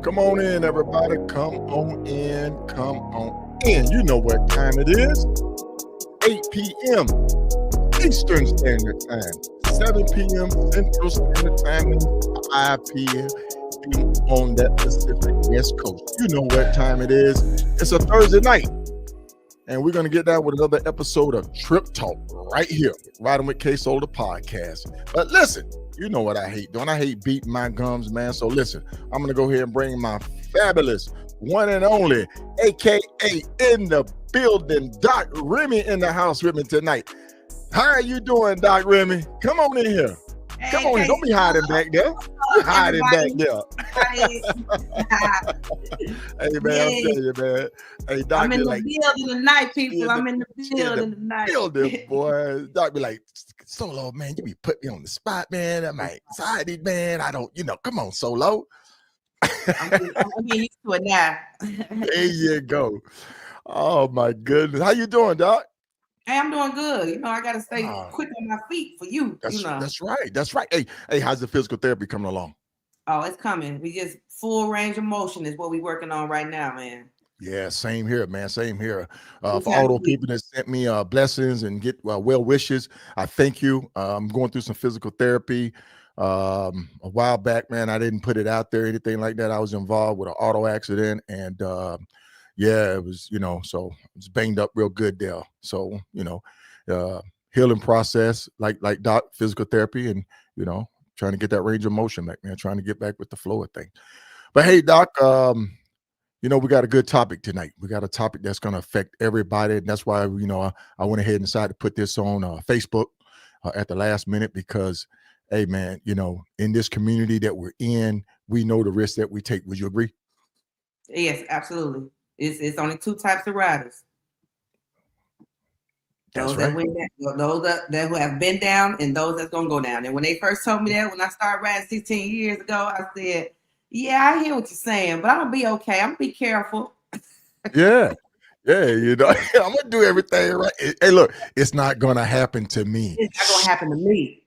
Come on in, everybody. Come on in. Come on in. You know what time it is. 8 p.m. Eastern Standard Time. 7 p.m. Central Standard Time. And 5 p.m. on that Pacific West Coast. You know what time it is. It's a Thursday night. And we're going to get down with another episode of Trip Talk right here. Riding with KSolo, the podcast. But listen. You know what I hate doing. I hate beating my gums, man. So listen, I'm going to go ahead and bring my fabulous one and only, a.k.a. in the building, Doc Remy in the house with me tonight. How are you doing, Doc Remy? Come on in here. Come on in. Don't be hiding back there. You're hiding back there. Hey, man, I'm telling you, man. Hey, Doc, I'm in the building tonight, people. I'm in the building tonight. Building, boy. Doc be like, Solo, man, you be putting me on the spot, man. I'm like, sorry, man. I don't, come on, Solo. I'm getting used to it now. There you go. Oh, my goodness. How you doing, Doc? Hey, I'm doing good. I got to stay quick on my feet for you. That's right. That's right. Hey, how's the physical therapy coming along? Oh, it's coming. We just full range of motion is what we're working on right now, man. Yeah, same here, man. Same here. For all those people that sent me blessings and get well wishes, I thank you. I'm going through some physical therapy. A while back, man, I didn't put it out there, anything like that. I was involved with an auto accident, and yeah, it was, so I was banged up real good there. So, healing process, like Doc, physical therapy, and trying to get that range of motion back, man. Trying to get back with the flow of things. But hey, Doc, we got a good topic tonight. We got a topic that's going to affect everybody. And that's why, I went ahead and decided to put this on Facebook at the last minute because, hey, man, in this community that we're in, we know the risks that we take. Would you agree? Yes, absolutely. It's only two types of riders. Those that went down, those that who have been down, and those that's going to go down. And when they first told me that, when I started riding 16 years ago, I said, yeah, I hear what you're saying, but I'm gonna be okay. I'm gonna be careful. Yeah, I'm gonna do everything right. Hey, look, it's not gonna happen to me. It's not gonna happen to me.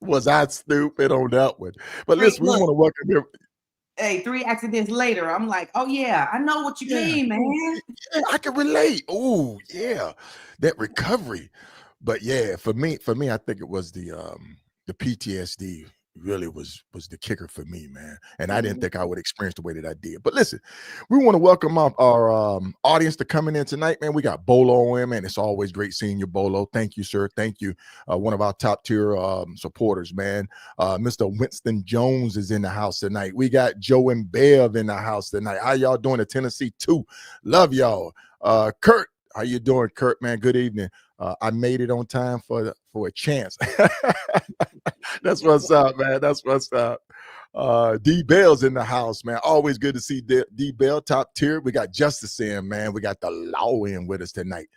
Was I stupid on that one? But listen, we want to welcome here. Hey, 3 accidents later, I'm like, oh yeah, I know what you mean, man. Yeah, I can relate. Oh yeah, that recovery. But yeah, for me, I think it was the PTSD. Really was the kicker for me, man. And I didn't think I would experience the way that I did. But listen, we want to welcome up our audience to coming in tonight, man. We got Bolo in, man. It's always great seeing you, Bolo. Thank you, sir. Thank you. One of our top tier supporters, man. Mr. Winston Jones is in the house tonight. We got Joe and Bev in the house tonight. How y'all doing at Tennessee 2? Love y'all. Kurt, how you doing, Kurt, man? Good evening. I made it on time for a chance. That's what's up, man. That's what's up. D Bell's in the house, man. Always good to see D Bell, top tier. We got Justice in, man. We got the law in with us tonight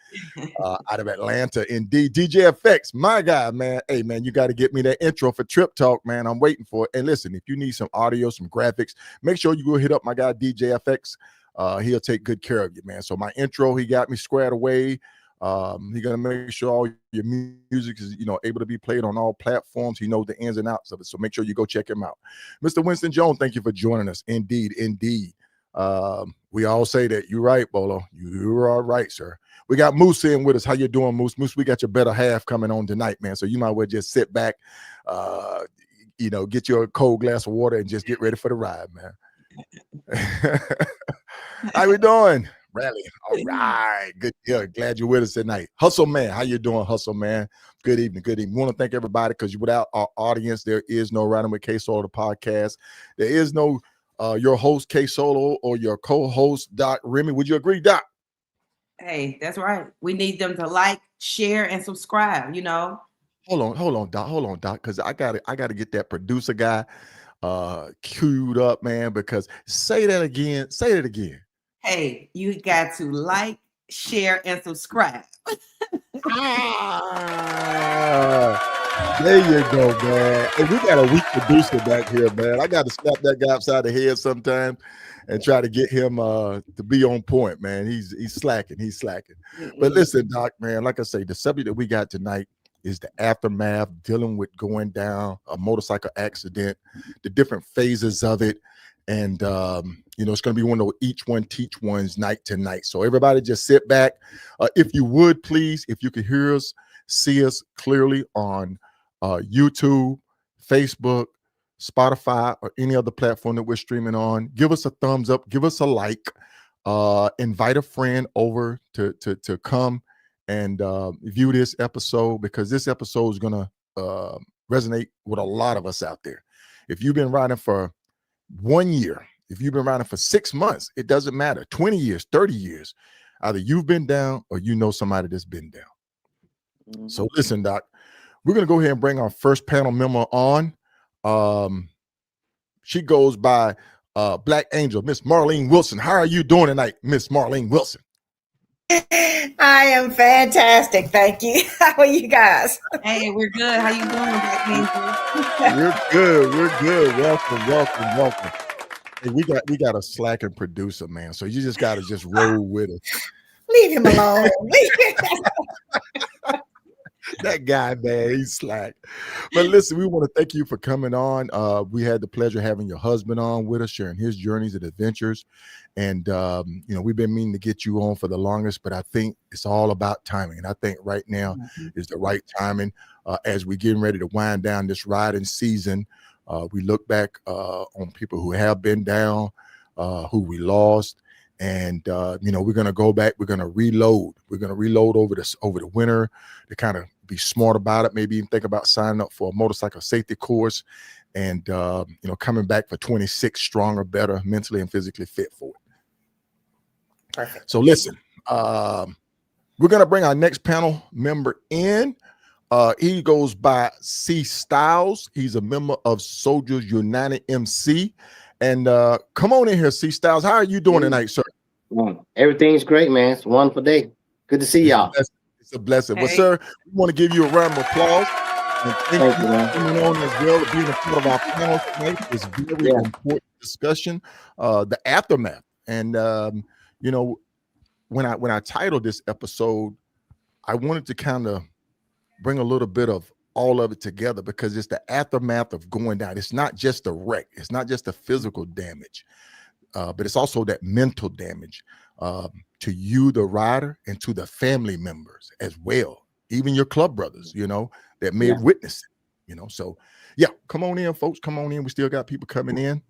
out of Atlanta. Indeed, DJ FX, my guy, man. Hey, man, you got to get me that intro for Trip Talk, man. I'm waiting for it. And listen, if you need some audio, some graphics, make sure you go hit up my guy, DJ FX. He'll take good care of you, man. So my intro, he got me squared away. He's gonna make sure all your music is, able to be played on all platforms. He knows the ins and outs of it, so make sure you go check him out. Mr. Winston Jones, thank you for joining us. Indeed, indeed. We all say that. You're right, Bolo. You're all right, sir. We got Moose in with us. How you doing, Moose? Moose, we got your better half coming on tonight, man. So you might well just sit back, get your cold glass of water and just get ready for the ride, man. How we doing? Rally. All right. Good. Yeah, glad you're with us tonight. Hustle Man. How you doing, Hustle Man? Good evening. Good evening. Want to thank everybody, because without our audience, there is no Riding with KSolo, the podcast. There is no your host, KSolo, or your co-host, Doc Remy. Would you agree, Doc? Hey, that's right. We need them to like, share, and subscribe, Hold on, Doc, because I gotta get that producer guy queued up, man, because say that again. Hey, you got to like, share, and subscribe. There you go, man. And we got a weak producer back here, man. I got to slap that guy upside the head sometime and try to get him to be on point, man. He's slacking. But listen, Doc, man, like I say, the subject that we got tonight is the aftermath, dealing with going down a motorcycle accident, the different phases of it. And, it's going to be one of those each one teach ones night to night. So everybody just sit back. If you would, please, if you could hear us, see us clearly on YouTube, Facebook, Spotify, or any other platform that we're streaming on, give us a thumbs up, give us a like, invite a friend over to come and view this episode, because this episode is going to resonate with a lot of us out there. If you've been riding for 1 year, if you've been riding for 6 months, it doesn't matter. 20 years, 30 years, either you've been down or somebody that's been down. Mm-hmm. So listen, Doc, we're going to go ahead and bring our first panel member on. She goes by Black Angel, Miss Marilyn Wilson. How are you doing tonight, Miss Marilyn Wilson? I am fantastic. Thank you. How are you guys? Hey, we're good. How you doing, Black Angel? We're good. Welcome. Hey, we got a slacking producer, man. So you just got to just roll with it. Leave him alone. That guy, man, he's slack. But listen, we want to thank you for coming on. We had the pleasure of having your husband on with us, sharing his journeys and adventures. And, we've been meaning to get you on for the longest, but I think it's all about timing. And I think right now is the right timing as we're getting ready to wind down this riding season. We look back on people who have been down, who we lost. And, we're going to go back. We're going to reload. We're going to reload over the winter to kind of be smart about it. Maybe even think about signing up for a motorcycle safety course and, coming back for 26 stronger, better, mentally and physically fit for it. Perfect. So listen, we're going to bring our next panel member in. He goes by Cstyle. He's a member of Soldiers United MC. And come on in here, Cstyle. How are you doing tonight, sir? Everything's great, man. It's a wonderful day. Good to see y'all. It's a blessing. Hey. Well, sir, we want to give you a round of applause. And thank you for coming on as well, being a part of our panel tonight. It's very important discussion, the aftermath. And, when I titled this episode, I wanted to kind of bring a little bit of all of it together, because it's the aftermath of going down. It's not just the wreck. It's not just the physical damage, but it's also that mental damage to you, the rider, and to the family members as well. Even your club brothers, that may have witnessed it, So, come on in, folks. Come on in. We still got people coming in.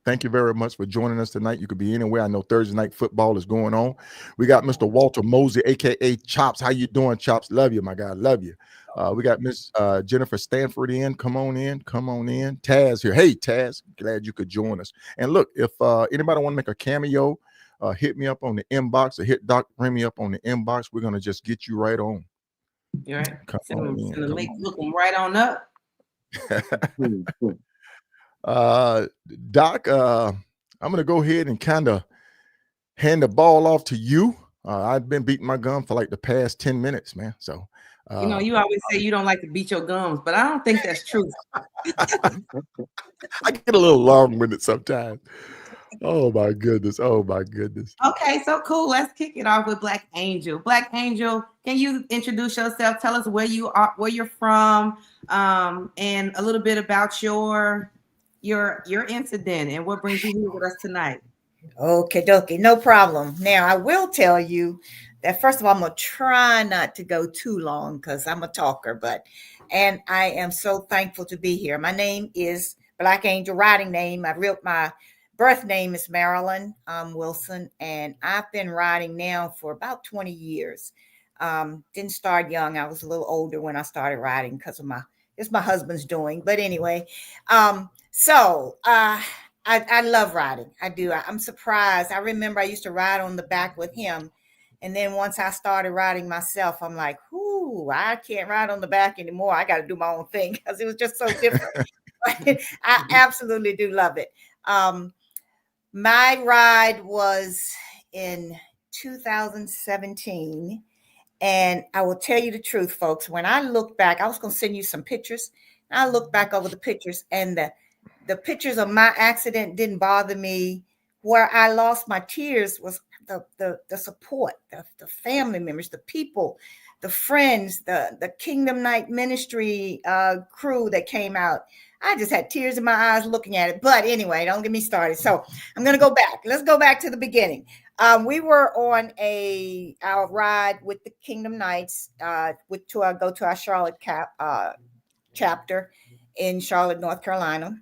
Thank you very much for joining us tonight. You could be anywhere. I know Thursday night football is going on. We got Mr. Walter Mosey, aka Chops. How you doing, Chops? Love you, my guy. Love you. We got Miss Jennifer Stanford in. Come on in. Taz here. Hey, Taz. Glad you could join us. And look, if anybody want to make a cameo, hit me up on the inbox or hit Doc Remy up on the inbox. We're gonna just get you right on. You're right. Come on in. Look them right on up. Doc, I'm gonna go ahead and kind of hand the ball off to you. I've been beating my gum for like the past 10 minutes, man. So you always say you don't like to beat your gums, but I don't think that's true. I get a little long-winded sometimes. Oh my goodness. Oh my goodness. Okay, so cool. Let's kick it off with Black Angel. Black Angel, can you introduce yourself? Tell us where you are, where you're from, and a little bit about your incident and what brings you here with us tonight. Okay, dokie, no problem. Now, I will tell you that first of all, I'm gonna try not to go too long because I'm a talker, and I am so thankful to be here. My name is Black Angel, writing name. My birth name is Marilyn Wilson, and I've been writing now for about 20 years. Didn't start young. I was a little older when I started writing because of it's my husband's doing. But anyway, I love riding. I do. I'm surprised. I remember I used to ride on the back with him. And then once I started riding myself, I'm like, whoo, I can't ride on the back anymore. I got to do my own thing because it was just so different. I absolutely do love it. My ride was in 2017. And I will tell you the truth, folks. When I look back, I was going to send you some pictures. I look back over the pictures, and the pictures of my accident didn't bother me. Where I lost my tears was the support, the family members, the people, the friends, the Kingdom Night Ministry crew that came out. I just had tears in my eyes looking at it. But anyway, don't get me started. So I'm going to go back. Let's go back to the beginning. We were on our ride with the Kingdom Knights go to our Charlotte chapter in Charlotte, North Carolina.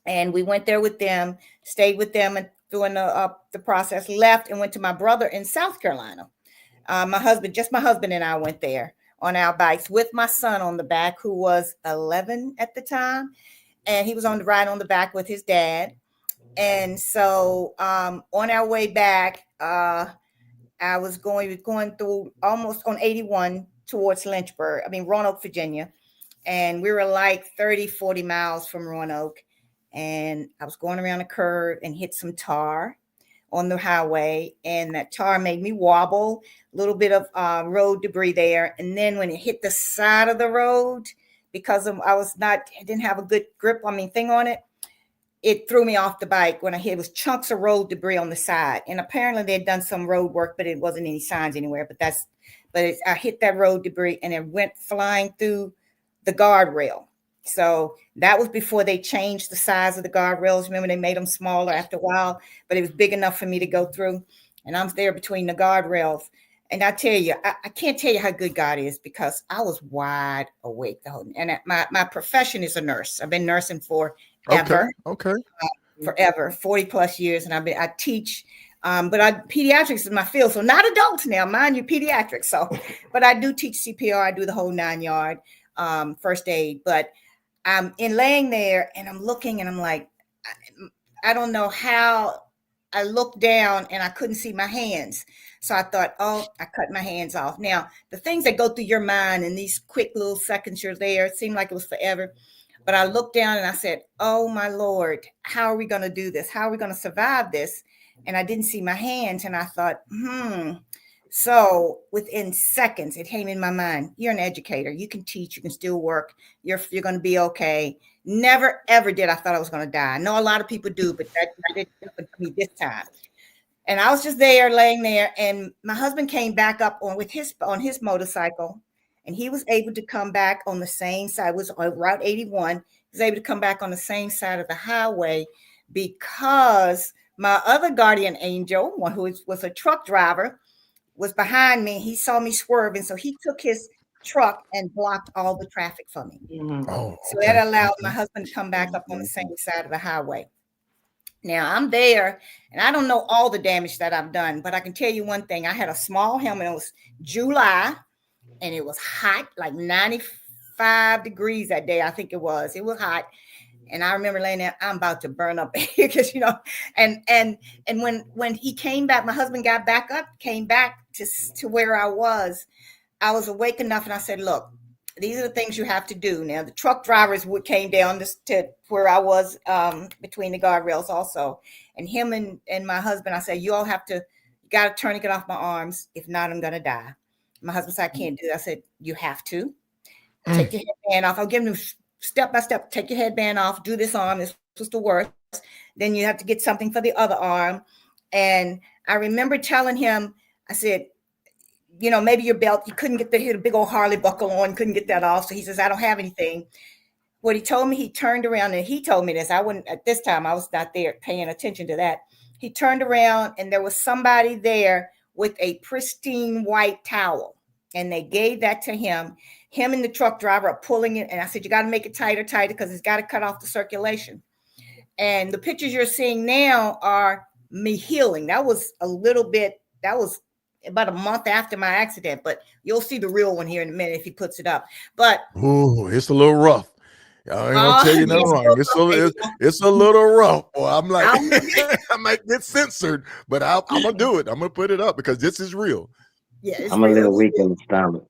And we went there with them, stayed with them and during the process, left and went to my brother in South Carolina. My husband and I went there on our bikes with my son on the back, who was 11 at the time. And he was on the ride on the back with his dad. And so on our way back, I was going through almost on 81 towards Roanoke, Virginia. And we were like 30, 40 miles from Roanoke. And I was going around a curve and hit some tar on the highway. And that tar made me wobble, a little bit of road debris there. And then when it hit the side of the road, because I didn't have a good thing on it, it threw me off the bike when I hit. It was chunks of road debris on the side. And apparently they had done some road work, but it wasn't any signs anywhere. I hit that road debris and it went flying through the guardrail. So that was before they changed the size of the guardrails. Remember, they made them smaller after a while, but it was big enough for me to go through. And I'm there between the guardrails. And I tell you, I can't tell you how good God is, because I was wide awake the whole. And my profession is a nurse. I've been nursing forever. Okay. Forever, 40 plus years. And I teach, but pediatrics is my field. So not adults now, mind you, pediatrics. So, but I do teach CPR. I do the whole 9-yard first aid. But I'm laying there and I'm looking and I'm like, I don't know how. I looked down and I couldn't see my hands. So I thought, oh, I cut my hands off. Now, the things that go through your mind in these quick little seconds you're there, it seemed like it was forever. But I looked down and I said, oh, my Lord, how are we going to do this? How are we going to survive this? And I didn't see my hands. And I thought, So within seconds, it came in my mind. You're an educator. You can teach. You can still work. You're going to be okay. Never, ever did I thought I was going to die. I know a lot of people do, but that didn't happen to me this time. And I was just there, laying there. And my husband came back up on his motorcycle. And he was able to come back on the same side. It was on Route 81. He was able to come back on the same side of the highway because my other guardian angel, one who was a truck driver, was behind me. He saw me swerving. So he took his truck and blocked all the traffic for me. Mm-hmm. So that allowed my husband to come back up on the same side of the highway. Now I'm there and I don't know all the damage that I've done, but I can tell you one thing. I had a small helmet. It was July and it was hot, like 95 degrees that day. I think it was. It was hot. And I remember laying there, I'm about to burn up because, and when he came back, my husband got back up, came back to where I was awake enough. And I said, look, these are the things you have to do. Now, the truck drivers came down to where I was between the guardrails also. And him and my husband, I said, you got to turn and get off my arms. If not, I'm going to die. My husband said, I can't do that. I said, you have to. Take your headband off. I'll give him step by step. Take your headband off. Do this arm. This was the worst. Then you have to get something for the other arm. And I remember telling him, I said, you know, maybe your belt, you couldn't get the big old Harley buckle on, couldn't get that off. So he says, I don't have anything. What he told me, he turned around and he told me this. I wouldn't, at this time, I was not there paying attention to that. He turned around and there was somebody there with a pristine white towel. And they gave that to him. Him and the truck driver are pulling it. And I said, you got to make it tighter, because it's got to cut off the circulation. And the pictures you're seeing now are me healing. That was about a month after my accident, but you'll see the real one here in a minute if he puts it up. But it's a little rough. I ain't gonna tell you nothing wrong. It's a little rough. Boy, I'm like, I might get censored, but I'm gonna do it. I'm gonna put it up because this is real. Yeah, I'm a little weak in the stomach.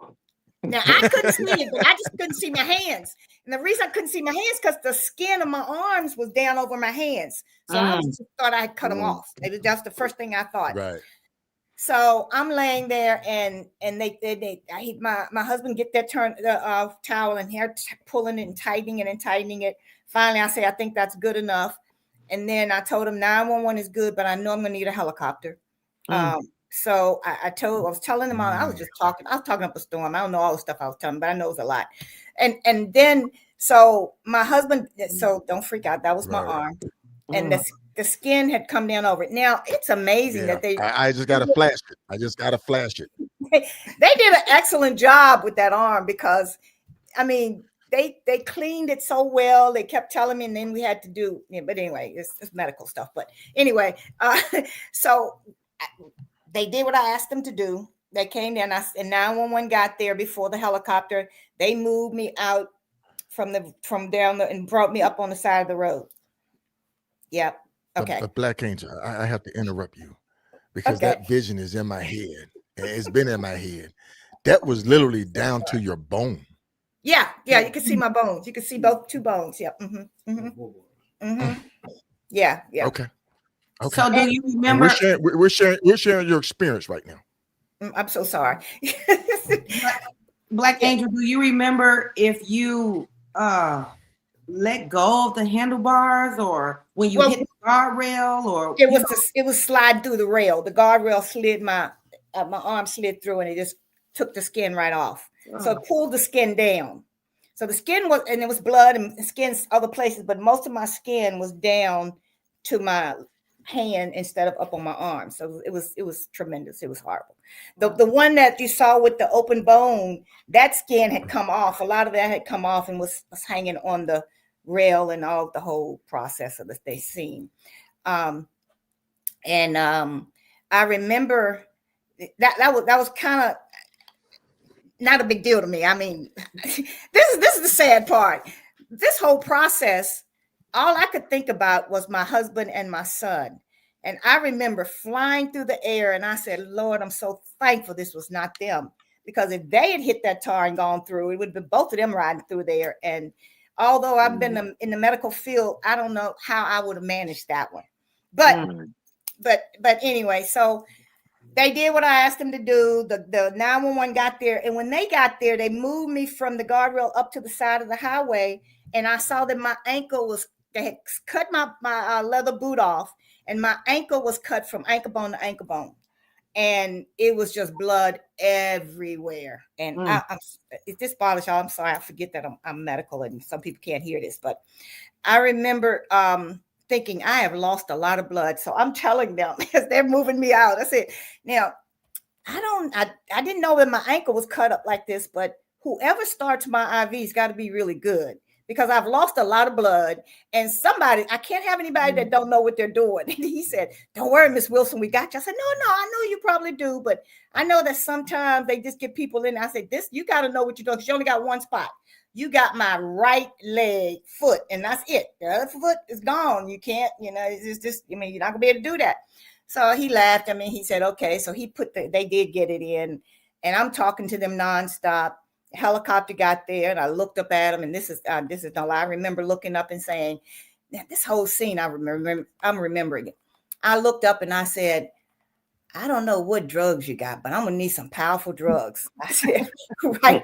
Now I couldn't see it, but I just couldn't see my hands. And the reason I couldn't see my hands because the skin of my arms was down over my hands. So I just thought I had cut them off. That's the first thing I thought. Right. So I'm laying there, and my husband get that towel and hair pulling it and tightening it. Finally, I say, I think that's good enough. And then I told him 911 is good, but I know I'm gonna need a helicopter. So I was telling him, I was talking up a storm. I don't know all the stuff I was telling him, but I know it was a lot. And then so my husband, so don't freak out. That was my arm, and the skin had come down over it. Now it's amazing that they. I just gotta flash it. They did an excellent job with that arm because, I mean, they cleaned it so well. They kept telling me, and then we had to do. But anyway, it's medical stuff. But anyway, so they did what I asked them to do. They came down, and 911 got there before the helicopter. They moved me out from down there and brought me up on the side of the road. Yep. Okay. But Black Angel, I have to interrupt you because that vision is in my head. And it's been in my head. That was literally down to your bone. Yeah. You can see my bones. You can see two bones. Yeah. Yeah. Okay. So do you remember? We're sharing your experience right now. I'm so sorry. Black Angel, do you remember if you let go of the handlebars, or when you hit the guardrail, or it was slide through the rail. The guardrail slid, my arm slid through, and it just took the skin right off. So it pulled the skin down. So the skin was, and it was blood and skin other places, but most of my skin was down to my hand instead of up on my arm. So it was tremendous. It was horrible. The one that you saw with the open bone, that skin had come off. A lot of that had come off and was hanging on the rail and all the whole process of the scene. I remember that was kind of not a big deal to me. I mean, this is the sad part. This whole process, all I could think about was my husband and my son. And I remember flying through the air, and I said, Lord, I'm so thankful this was not them. Because if they had hit that tar and gone through, it would have been both of them riding through there. And although I've been in the medical field, I don't know how I would have managed that one. But anyway, so they did what I asked them to do. The 911 got there. And when they got there, they moved me from the guardrail up to the side of the highway. And I saw that my ankle they had cut my leather boot off. And my ankle was cut from ankle bone to ankle bone. And it was just blood everywhere. And if this bothers y'all, I'm sorry. I forget that I'm medical and some people can't hear this. But I remember thinking I have lost a lot of blood. So I'm telling them as they're moving me out. I said, now, I didn't know that my ankle was cut up like this. But whoever starts my IV's got to be really good. Because I've lost a lot of blood, and I can't have anybody that don't know what they're doing. And he said, don't worry, Miss Wilson, we got you. I said, no, I know you probably do, but I know that sometimes they just get people in. I said, you got to know what you're doing because you only got one spot. You got my right foot, and that's it. The other foot is gone. You can't, it's just, you're not gonna be able to do that. So he laughed. He said, okay. So he they did get it in, and I'm talking to them nonstop. Helicopter got there, and I looked up at him, and this is no lie. I remember looking up and saying, this whole scene, I'm remembering it. I looked up and I said, I don't know what drugs you got, but I'm gonna need some powerful drugs. I said, right,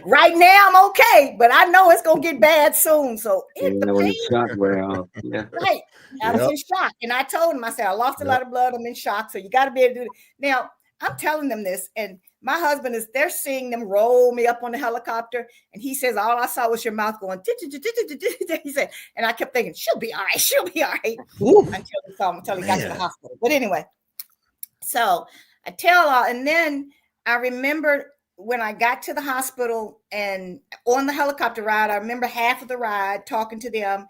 right now I'm okay, but I know it's gonna get bad soon. So Yeah, the when the pain, shock wear off. Yeah. right? I was Yep. in shock, and I told him, I said, I lost a Yep. lot of blood. I'm in shock, so you got to be able to do it. Now I'm telling them this, and my husband is. They're seeing them roll me up on the helicopter, and he says, all I saw was your mouth going. He said, and I kept thinking, she'll be all right. She'll be all right until he got to the Man. hospital. But anyway. So I tell all, and then I remember when I got to the hospital and on the helicopter ride, I remember half of the ride talking to them.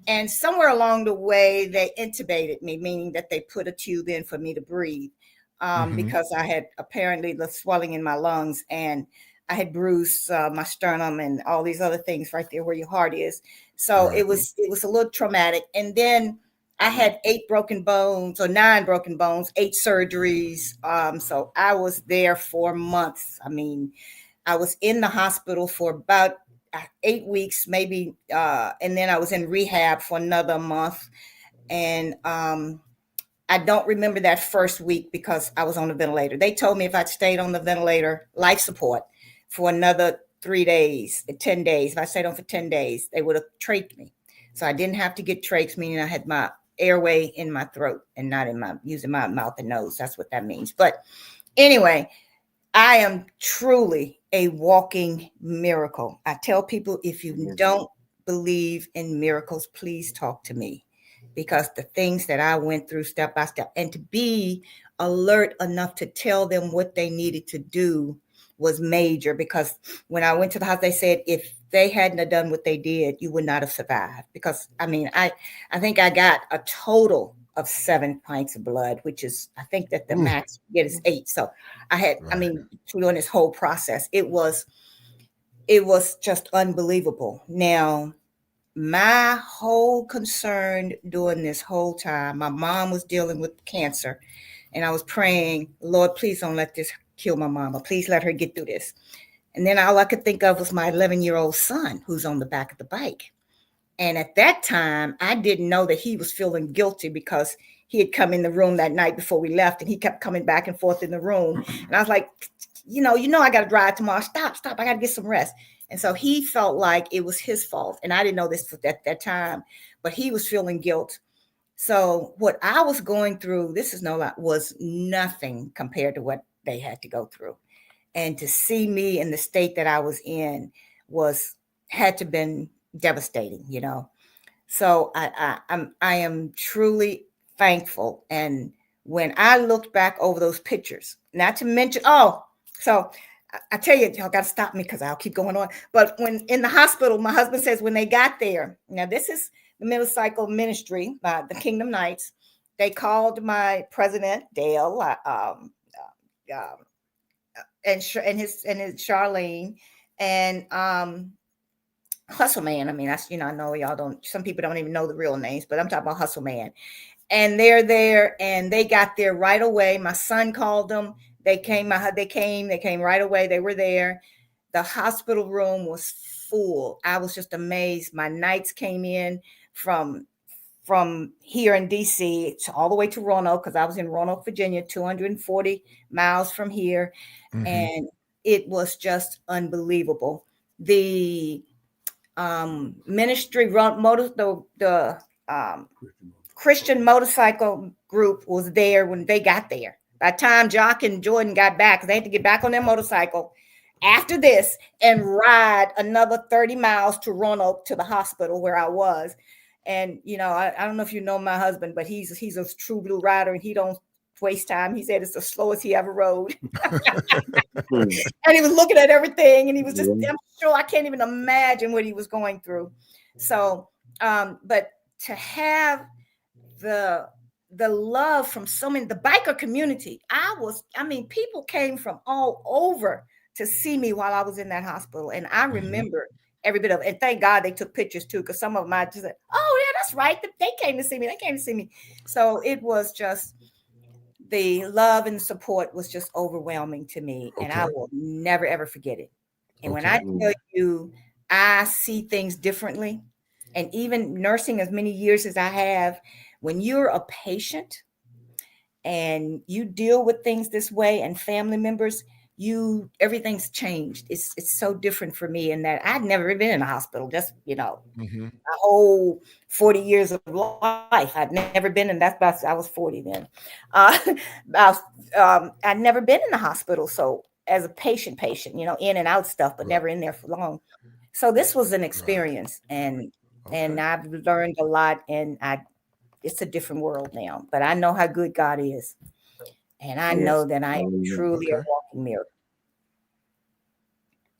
And somewhere along the way, they intubated me, meaning that they put a tube in for me to breathe because I had apparently the swelling in my lungs and I had bruised my sternum and all these other things right there where your heart is. So Right. it was a little traumatic. And then I had 8 broken bones or 9 broken bones, 8 surgeries. So I was there for months. I mean, I was in the hospital for about 8 weeks, maybe. And then I was in rehab for another month. And I don't remember that first week because I was on the ventilator. They told me if I'd stayed on the ventilator, life support, for another 3 days, 10 days, if I stayed on for 10 days, they would have trached me. So I didn't have to get trachs, meaning I had my airway in my throat and not in my using my mouth and nose. That's what that means. But anyway, I am truly a walking miracle. I tell people, if you don't believe in miracles, please talk to me, because the things that I went through step by step, and to be alert enough to tell them what they needed to do was major. Because when I went to the house, they said if they hadn't have done what they did, you would not have survived. Because I mean, I think I got a total of 7 pints of blood, which is, I think that the max you get is 8. So I had, I mean, during this whole process, it was just unbelievable. Now, my whole concern during this whole time, my mom was dealing with cancer, and I was praying, Lord, please don't let this kill my mama. Please let her get through this. And then all I could think of was my 11-year-old son who's on the back of the bike. And at that time, I didn't know that he was feeling guilty because he had come in the room that night before we left, and he kept coming back and forth in the room. And I was like, I got to drive tomorrow. Stop. I got to get some rest. And so he felt like it was his fault. And I didn't know this at that time, but he was feeling guilt. So what I was going through, this is no lie, was nothing compared to what they had to go through. And to see me in the state that I was in had to been devastating, So I am truly thankful. And when I looked back over those pictures, not to mention, so I tell you, y'all got to stop me because I'll keep going on. But when in the hospital, my husband says when they got there, now this is the motorcycle ministry by the Kingdom Knights. They called my president, Dale, and his Charlene, and Hustle Man. I mean, that's, I know y'all don't, some people don't even know the real names, but I'm talking about Hustle Man. And they're there, and they got there right away. My son called them. They came right away. They were there. The hospital room was full. I was just amazed. My Knights came in from here in DC all the way to Roanoke, because I was in Roanoke, Virginia, 240 miles from here. And it was just unbelievable. The ministry the Christian motorcycle group was there when they got there. By the time Jock and Jordan got back, they had to get back on their motorcycle after this and ride another 30 miles to Roanoke to the hospital where I was. And I don't know if you know my husband, but he's a true blue rider, and he don't waste time. He said it's the slowest he ever rode. And he was looking at everything, and he was just, I'm sure, I can't even imagine what he was going through. So, but to have the love from so many, the biker community, people came from all over to see me while I was in that hospital. And I remember every bit of it. And thank God they took pictures too, because some of them I just said, oh yeah, that's right. They came to see me. So it was just, the love and support was just overwhelming to me. And I will never, ever forget it. And when I tell you, I see things differently, and even nursing as many years as I have, when you're a patient and you deal with things this way and family members, everything's changed. It's so different for me in that I'd never been in a hospital, just, Mm-hmm. my whole 40 years of life. I'd never been in, that's about, I was 40 then. I'd never been in the hospital. So as a patient, in and out stuff, but never in there for long. So this was an experience, and I've learned a lot, and it's a different world now, but I know how good God is. And I know that I am truly a walking mirror.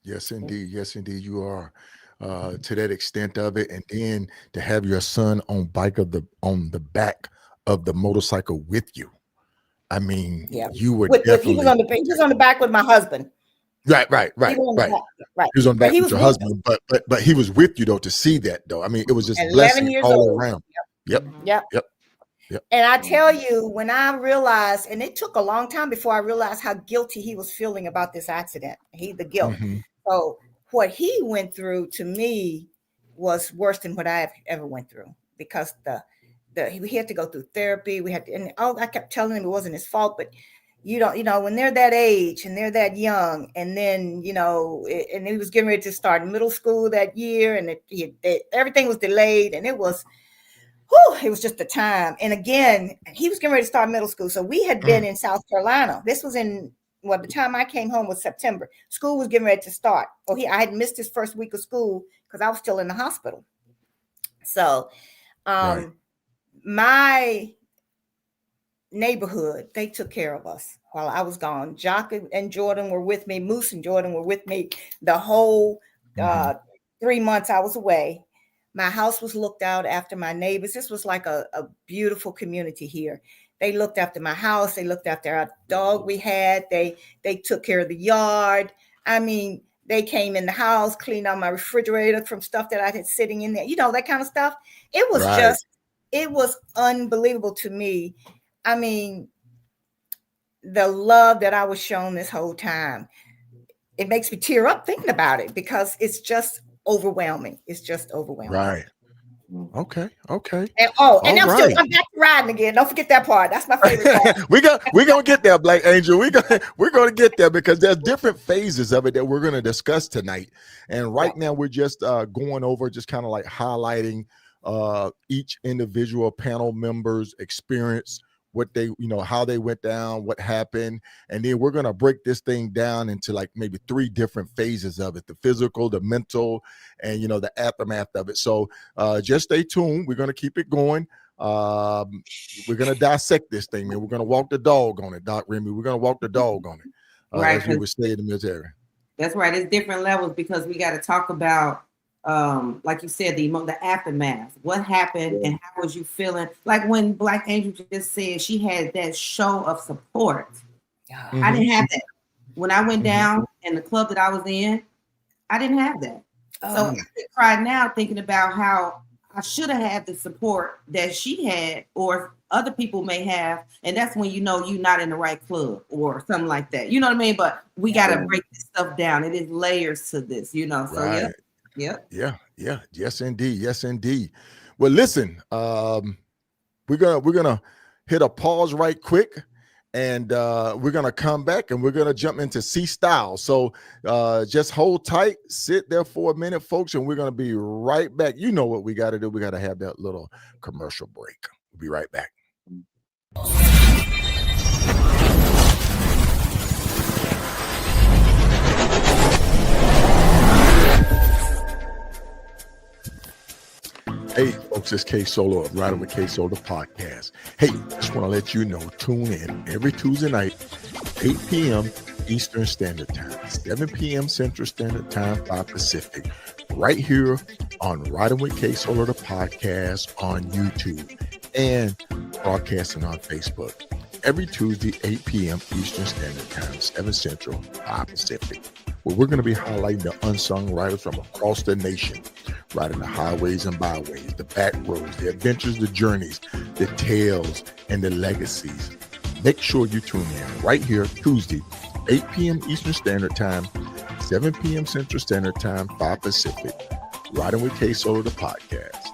Yes, indeed. Yes, indeed. You are. To that extent of it, and then to have your son on the back of the motorcycle with you. I mean, you were definitely. He was on the back with my husband. Right. He was on the back with your husband, but he was with you though to see that though. I mean, it was just 11 blessing years all old. around. Yep. And I tell you, when I realized, and it took a long time before I realized how guilty he was feeling about this accident. The guilt. Mm-hmm. So what he went through to me was worse than what I ever went through, because he had to go through therapy. I kept telling him it wasn't his fault, but when they're that age and they're that young, and then, and he was getting ready to start middle school that year, and everything was delayed, and it was just the time. And again, he was getting ready to start middle school. So we had been in South Carolina. This was the time I came home was September. School was getting ready to start. I had missed his first week of school because I was still in the hospital. So my neighborhood, they took care of us while I was gone. Jock and Jordan were with me. Moose and Jordan were with me the whole 3 months I was away. My house was looked out after my neighbors. This was like a beautiful community here. They looked after my house. They looked after our dog we had. They took care of the yard. I mean, they came in the house, cleaned out my refrigerator from stuff that I had sitting in there, that kind of stuff. It was it was unbelievable to me. I mean, the love that I was shown this whole time, it makes me tear up thinking about it, because it's just overwhelming. It's just overwhelming. Right. Okay. And I'm back to riding again. Don't forget that part. That's my favorite part. we're gonna get there, Black Angel. We're gonna get there, because there's different phases of it that we're gonna discuss tonight. And right now we're just going over, just kind of like highlighting each individual panel member's experience, what they, how they went down, what happened. And then we're going to break this thing down into like maybe 3 different phases of it: the physical, the mental, and, the aftermath of it. So just stay tuned. We're going to keep it going. We're going to dissect this thing, man. We're going to walk the dog on it, Doc Remy. We're going to walk the dog on it. As we would say in the military. That's right. It's different levels, because we got to talk about, like you said, the aftermath. What happened and how was you feeling? Like when Black Angel just said she had that show of support. I didn't have that. When I went down in the club that I was in, I didn't have that. So I cry now thinking about how I should have had the support that she had, or other people may have. And that's when you're not in the right club or something like that. You know what I mean? But we got to break this stuff down. It is layers to this, So right. Yeah. Yes, indeed. Well, listen, we're gonna hit a pause right quick, and we're gonna come back, and we're gonna jump into Cstyle. So just hold tight, sit there for a minute, folks, and we're gonna be right back. You know what we got to do? We got to have that little commercial break. We'll be right back. Hey, folks, it's KSolo of Riding with KSolo podcast. Hey, just want to let you know, tune in every Tuesday night, 8 p.m. Eastern Standard Time, 7 p.m. Central Standard Time, 5 Pacific, right here on Riding with KSolo, the podcast on YouTube and broadcasting on Facebook. Every Tuesday, 8 p.m. Eastern Standard Time, 7 Central, 5 Pacific, where we're going to be highlighting the unsung riders from across the nation, riding the highways and byways, the back roads, the adventures, the journeys, the tales, and the legacies. Make sure you tune in right here, Tuesday, 8 p.m. Eastern Standard Time, 7 p.m. Central Standard Time, 5 Pacific, Riding with KSolo, the podcast.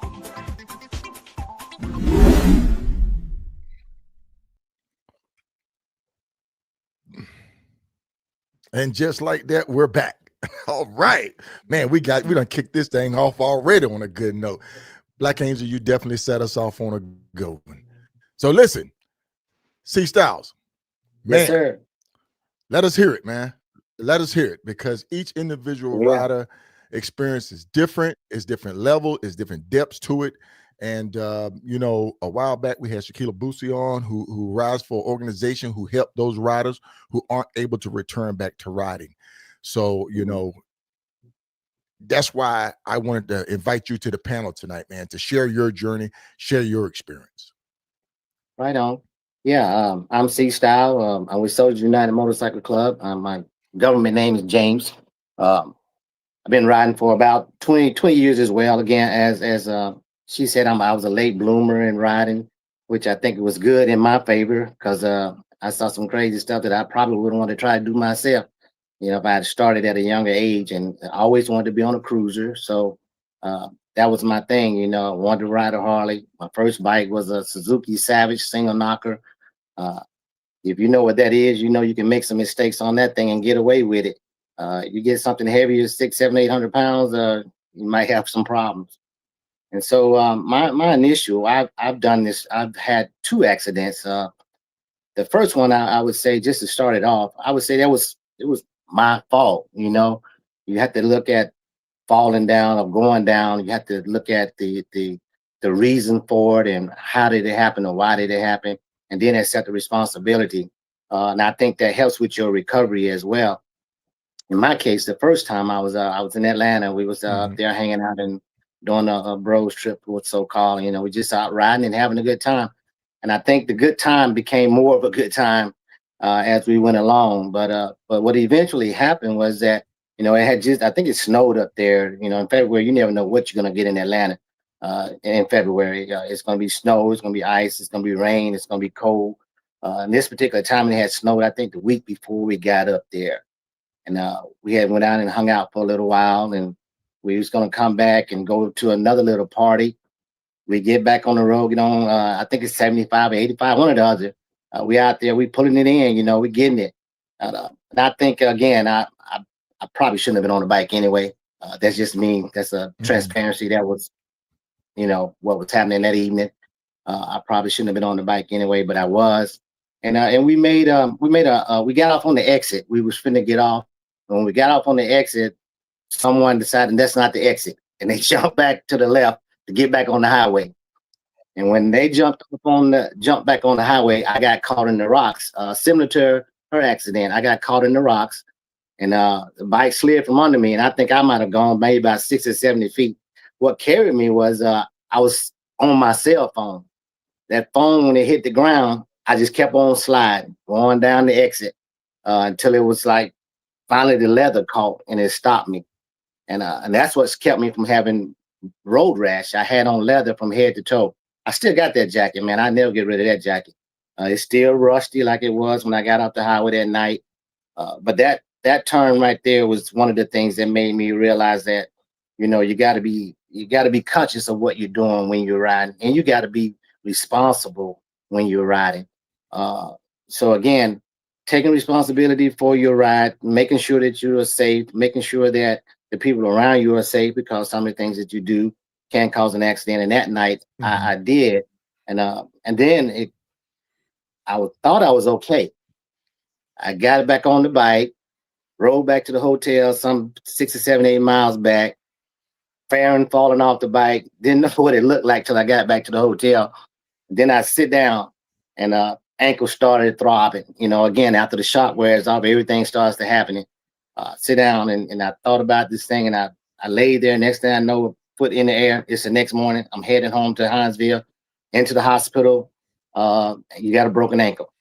And just like that, we're back. All right, man. We done kicked this thing off already on a good note. Black Angel, you definitely set us off on a good one. So listen, C Styles, Yes, man, sir. let us hear it, man. Let us hear it, because each individual Yeah. rider experience is different. It's different level. It's different depths to it. And you know, a while back we had Shakila Boosie on, who rides for an organization who help those riders who aren't able to return back to riding. So you know, that's why I wanted to invite you to the panel tonight, man, to share your journey, share your experience. Right on. Yeah, I'm Cstyle. I'm with Soldiers United Motorcycle Club. My government name is James. I've been riding for about 20 years as well. Again, as she said, I was a late bloomer in riding, which I think was good in my favor, because I saw some crazy stuff that I probably wouldn't want to try to do myself. You know, if I had started at a younger age, and I always wanted to be on a cruiser. So that was my thing. You know, I wanted to ride a Harley. My first bike was a Suzuki Savage single knocker. Uh, if you know what that is, you know you can make some mistakes on that thing and get away with it. You get something heavier, 6, 7, 800 pounds, you might have some problems. And so my initial, I've done this. I've had 2 accidents. The first one, I would say, just to start it off, I would say it was my fault. You know, you have to look at falling down or going down. You have to look at the reason for it, and how did it happen, or why did it happen, and then accept the responsibility. And I think that helps with your recovery as well. In my case, the first time I was in Atlanta. We was up there hanging out and doing a bros trip, what's so called. You know, we just out riding and having a good time. And I think the good time became more of a good time as we went along. But what eventually happened was that, you know, it had just, I think it snowed up there. You know, in February, you never know what you're gonna get in Atlanta. In February, it's gonna be snow, it's gonna be ice, it's gonna be rain, it's gonna be cold. And this particular time it had snowed, I think the week before we got up there. And we had went out and hung out for a little while, and we was gonna come back and go to another little party. We get back on the road, get on, I think it's 75 or 85, one or the other. We out there, we pulling it in, you know, we getting it. And I think, again, I probably shouldn't have been on the bike anyway. That's just me. That's a transparency. That was, you know, what was happening that evening. I probably shouldn't have been on the bike anyway, but I was. And we got off on the exit. We was finna get off. When we got off on the exit, someone decided that's not the exit, and they jumped back to the left to get back on the highway. And when they jumped back on the highway, I got caught in the rocks. Similar to her accident, I got caught in the rocks, and the bike slid from under me, and I think I might have gone maybe about 60 or 70 feet. What carried me was I was on my cell phone. That phone, when it hit the ground, I just kept on sliding, going down the exit until it was like finally the leather caught and it stopped me. And that's what's kept me from having road rash. I had on leather from head to toe. I still got that jacket, man. I never get rid of that jacket. It's still rusty like it was when I got off the highway that night. But that turn right there was one of the things that made me realize that, you know, you got to be conscious of what you're doing when you're riding, and you got to be responsible when you're riding. So again, taking responsibility for your ride, making sure that you are safe, making sure that the people around you are safe, because some of the things that you do can cause an accident. And that night I did, and then thought I was okay. I got back on the bike, rode back to the hotel, some 6 or 7, 8 miles back, faring falling off the bike. Didn't know what it looked like till I got back to the hotel. Then I sit down, and ankle started throbbing. You know, again, after the shock wears off, everything starts to happen. Sit down, and I thought about this thing, and I laid there. Next thing I know, foot in the air. It's the next morning. I'm heading home to Hinesville, into the hospital. You got a broken ankle.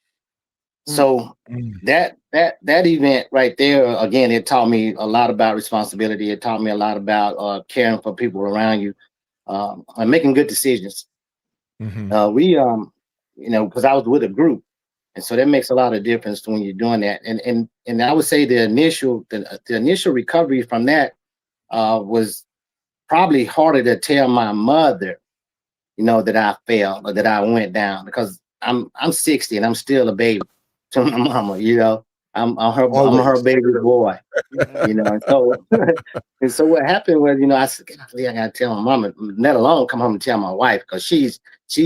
So that event right there, again, it taught me a lot about responsibility. It taught me a lot about caring for people around you, and making good decisions. You know, because I was with a group, and so that makes a lot of difference when you're doing that. And I would say the initial recovery from that was probably harder to tell my mother, you know, that I fell or that I went down, because I'm 60 and I'm still a baby to my mama. You know, I'm her Always. baby boy, you know. And so and so what happened was, you know, I said, "Golly, I gotta tell my mama, let alone come home and tell my wife, because she's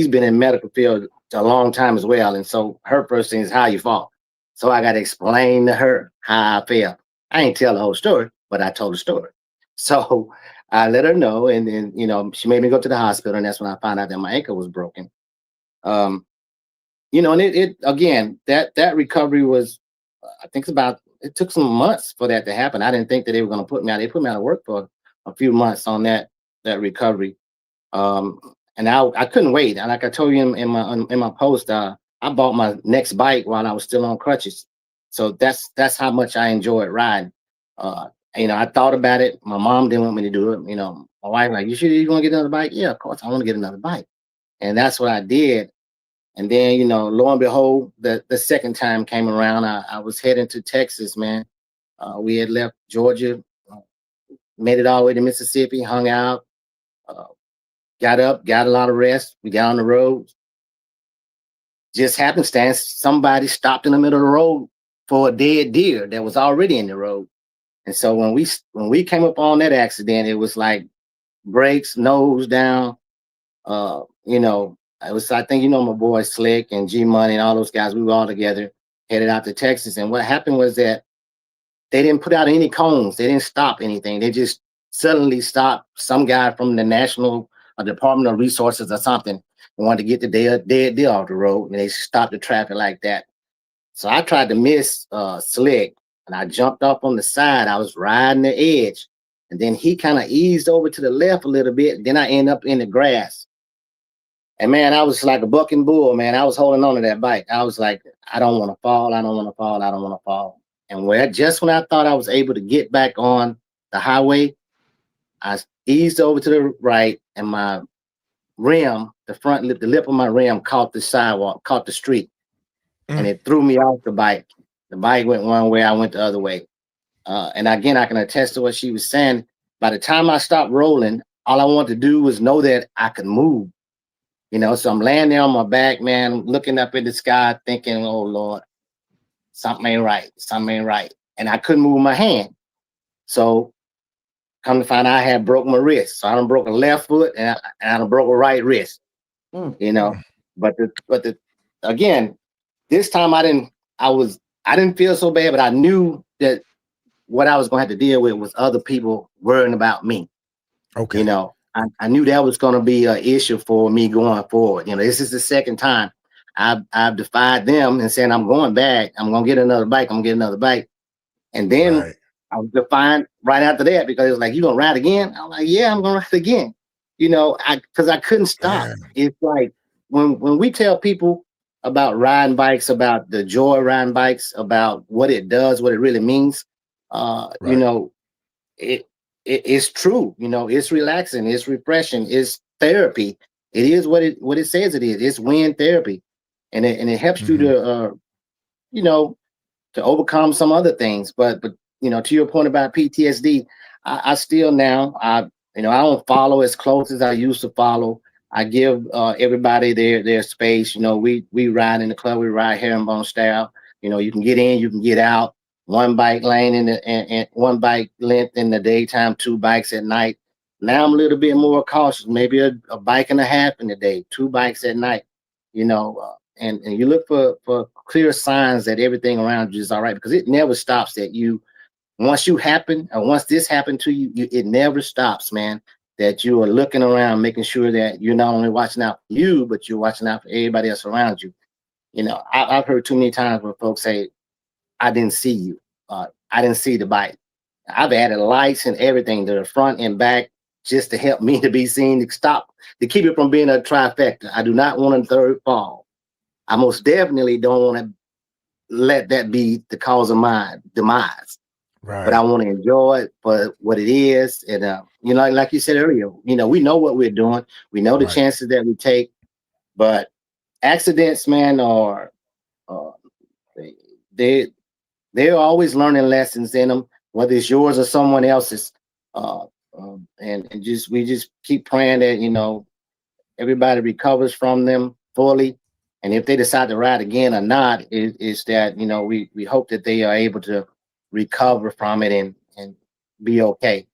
been in medical field a long time as well. And so her first thing is how you fall. So I gotta explain to her how I felt. I ain't tell the whole story, but I told the story. So I let her know, and then, you know, she made me go to the hospital, and that's when I found out that my ankle was broken. Um, you know, and it again, that recovery was, I think it took some months for that to happen. I didn't think that they were going to put me out. They put me out of work for a few months on that recovery. Um, and I couldn't wait. And like I told you in my post, I bought my next bike while I was still on crutches. So that's how much I enjoyed riding. Uh, you know, I thought about it. My mom didn't want me to do it. You know, my wife like, you want to get another bike? Yeah, of course I want to get another bike. And that's what I did. And then, you know, lo and behold, the second time came around. I was heading to Texas, man. We had left Georgia, uh, made it all the way to Mississippi, hung out, uh, got up, got a lot of rest. We got on the road. Just happenstance, somebody stopped in the middle of the road for a dead deer that was already in the road. And so when we came up on that accident, it was like brakes, nose down. You know, I think, you know, my boy Slick and G Money and all those guys, we were all together, headed out to Texas. And what happened was that they didn't put out any cones. They didn't stop anything. They just suddenly stopped some guy from the National Department of Resources or something and wanted to get the dead deer off the road. And they stopped the traffic like that. So I tried to miss Slick, and I jumped off on the side. I was riding the edge. And then he kind of eased over to the left a little bit. Then I end up in the grass. And man, I was like a bucking bull, man. I was holding on to that bike. I was like, I don't want to fall. I don't want to fall. I don't want to fall. And just when I thought I was able to get back on the highway, I eased over to the right, and my rim, the lip of my rim caught the sidewalk, caught the street, and it threw me off the bike. The bike went one way, I went the other way. And again, I can attest to what she was saying. By the time I stopped rolling, all I wanted to do was know that I could move. You know, so I'm laying there on my back, man, looking up at the sky, thinking, oh, Lord, something ain't right. Something ain't right. And I couldn't move my hand. So come to find out, I had broke my wrist. So I done broke a left foot, and I done broke a right wrist, you know. But again, this time I didn't feel so bad, but I knew that what I was going to have to deal with was other people worrying about me. Okay. You know, I knew that was going to be an issue for me going forward. You know, this is the second time I've defied them and saying, I'm going back. I'm going to get another bike. I'm going to get another bike. And then I was defiant right after that, because it was like, you going to ride again? I'm like, yeah, I'm going to ride again. You know, because I couldn't stop. Damn. It's like when we tell people about riding bikes, about the joy of riding bikes, about what it does, what it really means, you know, it's true. You know, it's relaxing, it's refreshing, it's therapy. It is what it says it is. It's wind therapy, and it helps you to you know, to overcome some other things. But you know, to your point about PTSD, I still now you know, I don't follow as close as I used to follow. I give everybody their space. You know, we ride in the club, we ride herringbone style. You know, you can get in, you can get out. One bike lane and one bike length in the daytime, 2 bikes at night. Now I'm a little bit more cautious, maybe a bike and a half in the day, 2 bikes at night. You know, and you look for clear signs that everything around you is all right, because it never stops. That once this happened to you, it never stops, man. That you are looking around, making sure that you're not only watching out for you, but you're watching out for everybody else around you. You know, I've heard too many times where folks say, I didn't see you. I didn't see the bike. I've added lights and everything to the front and back just to help me to be seen, to keep it from being a trifecta. I do not want a third fall. I most definitely don't want to let that be the cause of my demise. Right. But I want to enjoy it for what it is. And, you know, like you said earlier, you know, we know what we're doing. We know the chances that we take. But accidents, man, are they're always learning lessons in them, whether it's yours or someone else's. And we just keep praying that, you know, everybody recovers from them fully. And if they decide to ride again or not, is that, you know, we hope that they are able to recover from it and be okay.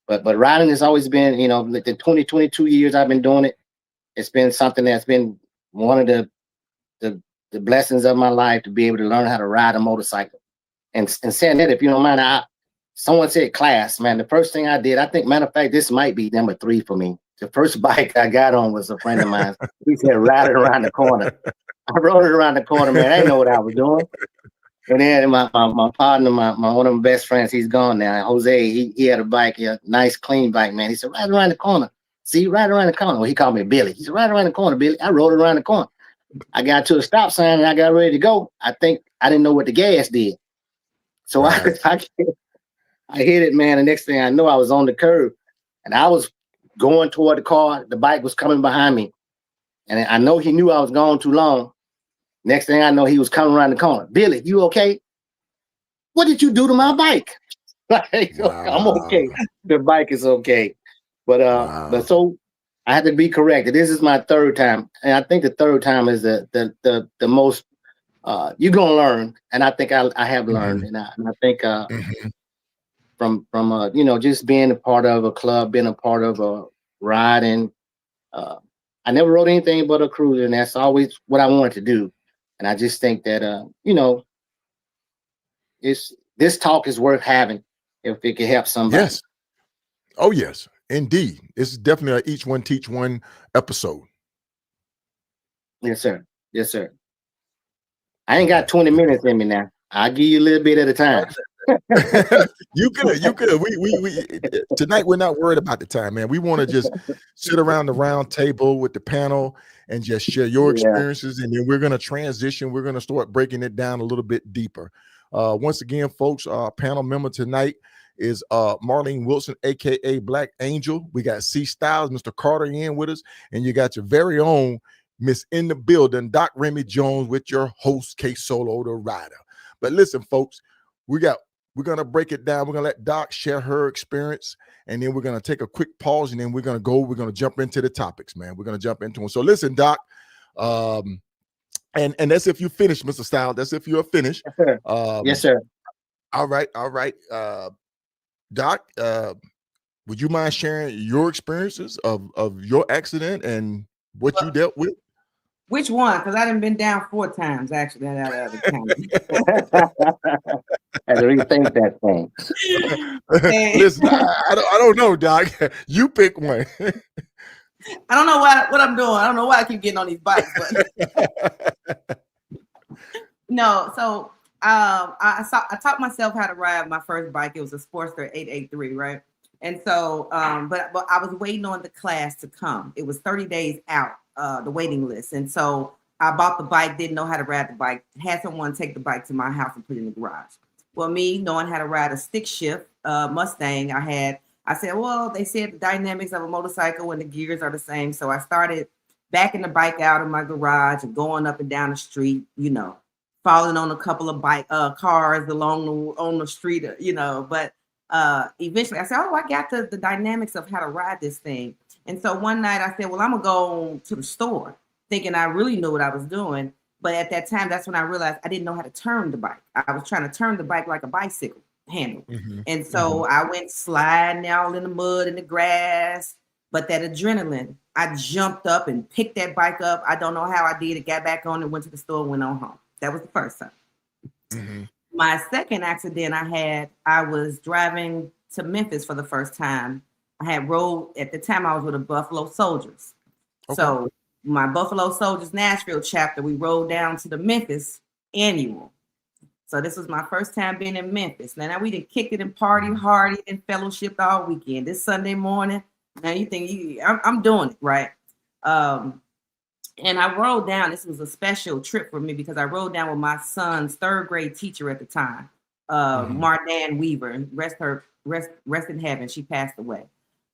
But riding has always been, you know, the 22 years I've been doing it, it's been something that's been one of the blessings of my life, to be able to learn how to ride a motorcycle. And saying that, if you don't mind, someone said class, man. The first thing I did, I think, matter of fact, this might be number 3 for me. The first bike I got on was a friend of mine. He said, ride it around the corner. I rode it around the corner, man. I didn't know what I was doing. And then my partner, my one of my best friends, he's gone now, Jose, he had a bike, a nice clean bike, man. He said, ride around the corner. See, ride around the corner. Well, he called me Billy. He said, ride around the corner, Billy. I rode around the corner. I got to a stop sign and I got ready to go. I think I didn't know what the gas did. So right. I hit it, man. The next thing I know, I was on the curb and I was going toward the car. The bike was coming behind me. And I know he knew I was gone too long. Next thing I know, he was coming around the corner. Billy, you okay? What did you do to my bike? Like, wow. I'm okay. The bike is okay. But wow. But so I had to be corrected. This is my 3rd time. And I think the 3rd time is the most you're gonna learn. And I think I have learned. And I think from you know, just being a part of a club, being a part of a ride, and I never rode anything but a cruiser, and that's always what I wanted to do. And I just think that you know, this talk is worth having if it can help somebody. Yes. Oh yes, indeed. It's definitely a each one teach one episode. Yes, sir. Yes, sir. I ain't got 20 minutes in me now. I'll give you a little bit at a time. You could. We tonight we're not worried about the time, man. We want to just sit around the round table with the panel and just share your experiences, and then we're going to transition. We're going to start breaking it down a little bit deeper. Once again, folks, our panel member tonight is Marilyn Wilson, aka Black Angel. We got Cstyle, Mr. Carter in with us, and you got your very own Miss in the building, Doc Remy Jones, with your host KSolo the Rider. But listen, folks, we're gonna break it down. We're gonna let Doc share her experience, and then we're gonna take a quick pause, and then we're gonna jump into the topics, man. We're gonna jump into them. So listen, Doc, and that's if you finish, Mr. Style. That's if you're finished. Yes, sir. Yes, sir. All right. Doc, would you mind sharing your experiences of your accident and what you dealt with? Which one? Because I done been down 4 times, actually. I had to rethink that thing. Listen, I don't know, Doc. You pick one. I don't know what I'm doing. I don't know why I keep getting on these bikes. But no, so I taught myself how to ride my first bike. It was a Sportster 883, right? And so, but I was waiting on the class to come. It was 30 days out. The waiting list. And so I bought the bike, didn't know how to ride the bike, had someone take the bike to my house and put it in the garage. Well, me knowing how to ride a stick shift Mustang, I said, well, they said the dynamics of a motorcycle and the gears are the same. So I started backing the bike out of my garage and going up and down the street, you know, falling on a couple of cars on the street, you know, but eventually I said, oh, I got the dynamics of how to ride this thing. And so one night I said, well, I'm going to go to the store, thinking I really knew what I was doing. But at that time, that's when I realized I didn't know how to turn the bike. I was trying to turn the bike like a bicycle handle. And so I went sliding all in the mud and the grass. But that adrenaline, I jumped up and picked that bike up. I don't know how I did it, got back on and went to the store and went on home. That was the first time. My second accident I was driving to Memphis for the first time. I had rode, at the time I was with the Buffalo Soldiers. Okay. So my Buffalo Soldiers Nashville chapter, we rode down to the Memphis annual. So this was my first time being in Memphis. Now we done kicked it and partied hard and fellowshipped all weekend. This Sunday morning, now you think I'm doing it, right? And I rode down, this was a special trip for me because I rode down with my son's 3rd grade teacher at the time, Mardan Weaver, rest in heaven, she passed away.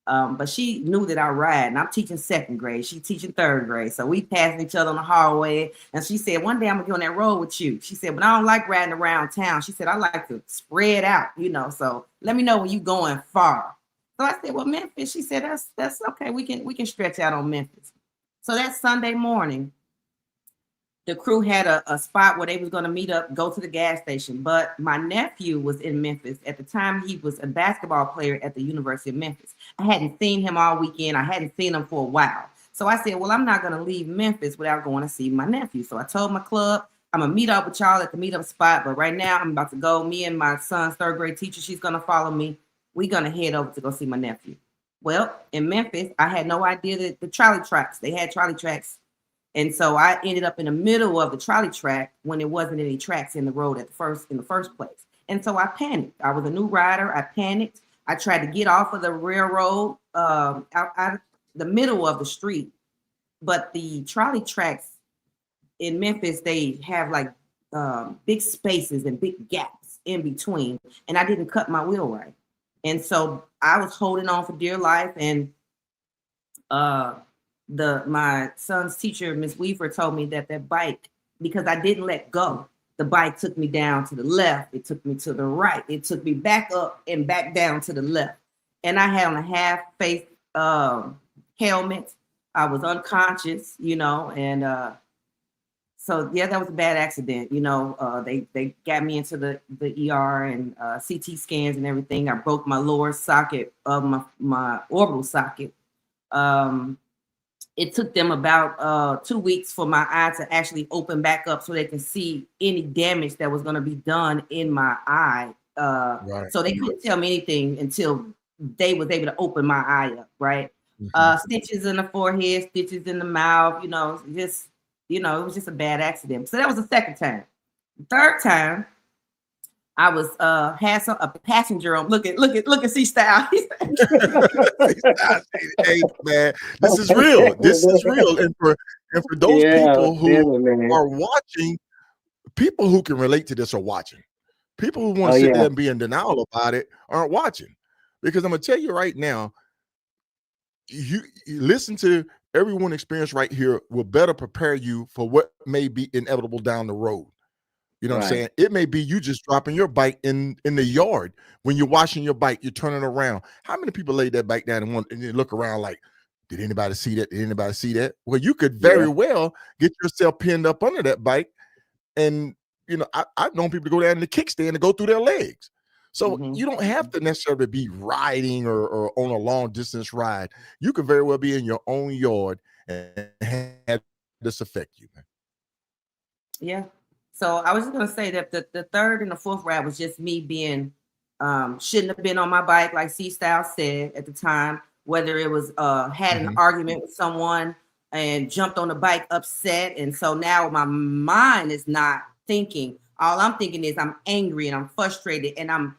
But she knew that I ride, and I'm teaching 2nd grade. She's teaching 3rd grade. So we passing each other on the hallway. And she said, one day I'm gonna get on that road with you. She said, but I don't like riding around town. She said, I like to spread out, you know. So let me know when you going far. So I said, well, Memphis. She said, that's okay. We can stretch out on Memphis. So that Sunday morning, the crew had a spot where they was going to meet up, go to the gas station. But my nephew was in Memphis. At the time, he was a basketball player at the University of Memphis. I hadn't seen him all weekend. I hadn't seen him for a while. So I said, well, I'm not going to leave Memphis without going to see my nephew. So I told my club, I'm going to meet up with y'all at the meetup spot. But right now, I'm about to go. Me and my son's third grade teacher, she's going to follow me. We're going to head over to go see my nephew. Well, in Memphis, I had no idea that the trolley tracks, they had trolley tracks. And so I ended up in the middle of the trolley track when there wasn't any tracks in the road in the first place. And so I panicked. I was a new rider. I panicked. I tried to get off of the railroad out the middle of the street. But the trolley tracks in Memphis, they have like big spaces and big gaps in between. And I didn't cut my wheel right. And so I was holding on for dear life. And my son's teacher, Miss Weaver, told me that bike, because I didn't let go, the bike took me down to the left. It took me to the right. It took me back up and back down to the left. And I had on a half-face helmet. I was unconscious, and so yeah, that was a bad accident. They got me into the ER and CT scans and everything. I broke my lower socket of my orbital socket. It took them about 2 weeks for my eye to actually open back up so they can see any damage that was going to be done in my eye. Right. So they couldn't tell me anything until they was able to open my eye up, right? Mm-hmm. Stitches in the forehead, stitches in the mouth, it was just a bad accident. So that was the second time. The third time, I was had a passenger on. Look at Cstyle. Hey man, this is real. This is real. And for those people who are watching, people who can relate to this are watching. People who want to sit there and be in denial about it aren't watching. Because I'm gonna tell you right now, you listen to everyone experience right here will better prepare you for what may be inevitable down the road. You know what I'm saying? It may be you just dropping your bike in the yard when you're washing your bike, you're turning around. How many people laid that bike down and you look around like, did anybody see that? Did anybody see that? Well, you could very well get yourself pinned up under that bike. And, I've known people to go down in the kickstand and go through their legs. So you don't have to necessarily be riding or on a long distance ride. You could very well be in your own yard and have this affect you, man. Yeah. So I was just going to say that the third and the fourth ride was just me being, shouldn't have been on my bike, like Cstyle said at the time, whether it was had an argument with someone and jumped on the bike upset. And so now my mind is not thinking. All I'm thinking is I'm angry and I'm frustrated and I'm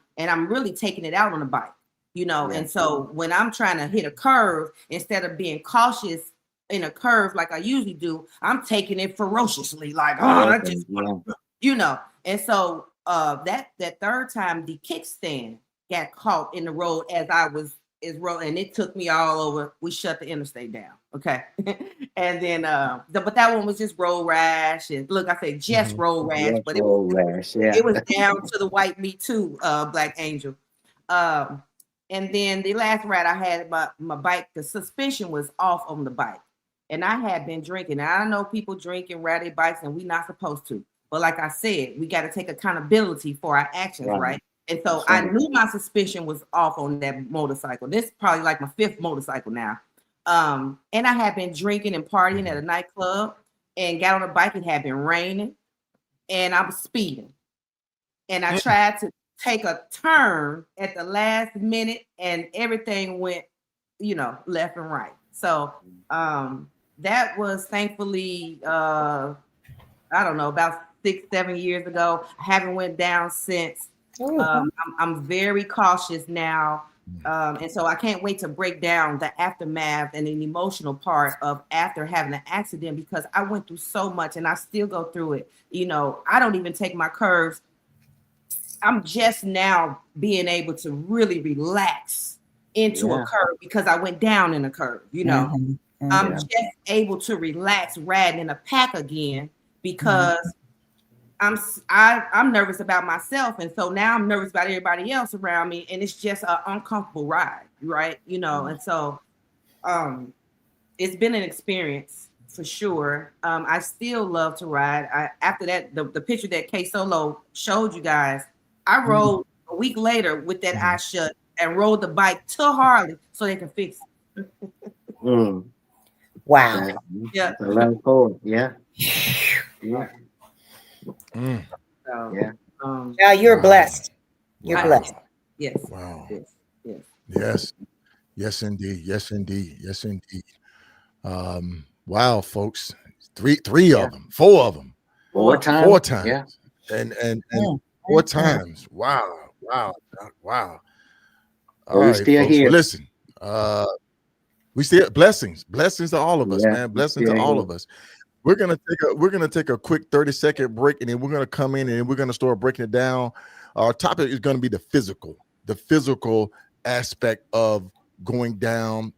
really taking it out on the bike, And so when I'm trying to hit a curve, instead of being cautious in a curve like I usually do, I'm taking it ferociously, like, I just And so that third time, the kickstand got caught in the road as I was rolling, and it took me all over. We shut the interstate down, okay? And then but that one was just road rash, and look, I said just road rash, but it was down to the white meat too, Black Angel. And then the last ride I had, my bike, the suspension was off on the bike. And I had been drinking. And I know people drink and ride their bikes, and we're not supposed to. But like I said, we got to take accountability for our actions, right? And so I knew my suspension was off on that motorcycle. This is probably like my fifth motorcycle now. And I had been drinking and partying at a nightclub and got on a bike. It had been raining, and I was speeding. And I tried to take a turn at the last minute, and everything went, left and right. So that was thankfully, I don't know, about 6-7 years ago. I haven't went down since. I'm very cautious now. And so I can't wait to break down the aftermath and the emotional part of after having an accident, because I went through so much and I still go through it. I don't even take my curves. I'm just now being able to really relax into a curve because I went down in a curve, I'm just able to relax riding in a pack again because I'm nervous about myself, and so now I'm nervous about everybody else around me, and it's just an uncomfortable ride, right? And so it's been an experience. for sure. I still love to ride. After that, the picture that KSolo showed you guys, I rode a week later with that eye shut and rode the bike to Harley so they can fix it. Wow. Yeah. Yeah. Yeah. So, Yeah. Now you're blessed. You're Wow. blessed. Yes. Wow. Yes. Yes. Yes. Yes, indeed. Yes, indeed. Yes, indeed. Wow, folks. Three of them, four of them. Four times. Four times. Yeah. And 4 times. Wow. Wow. Wow. All We're right, still folks. here. Well, listen. We still blessings to all of us, Yeah, man. Blessings to still all here. of us. We're gonna take a quick 30-second break, and then we're gonna come in and we're gonna start breaking it down. Our topic is gonna be the physical aspect of going down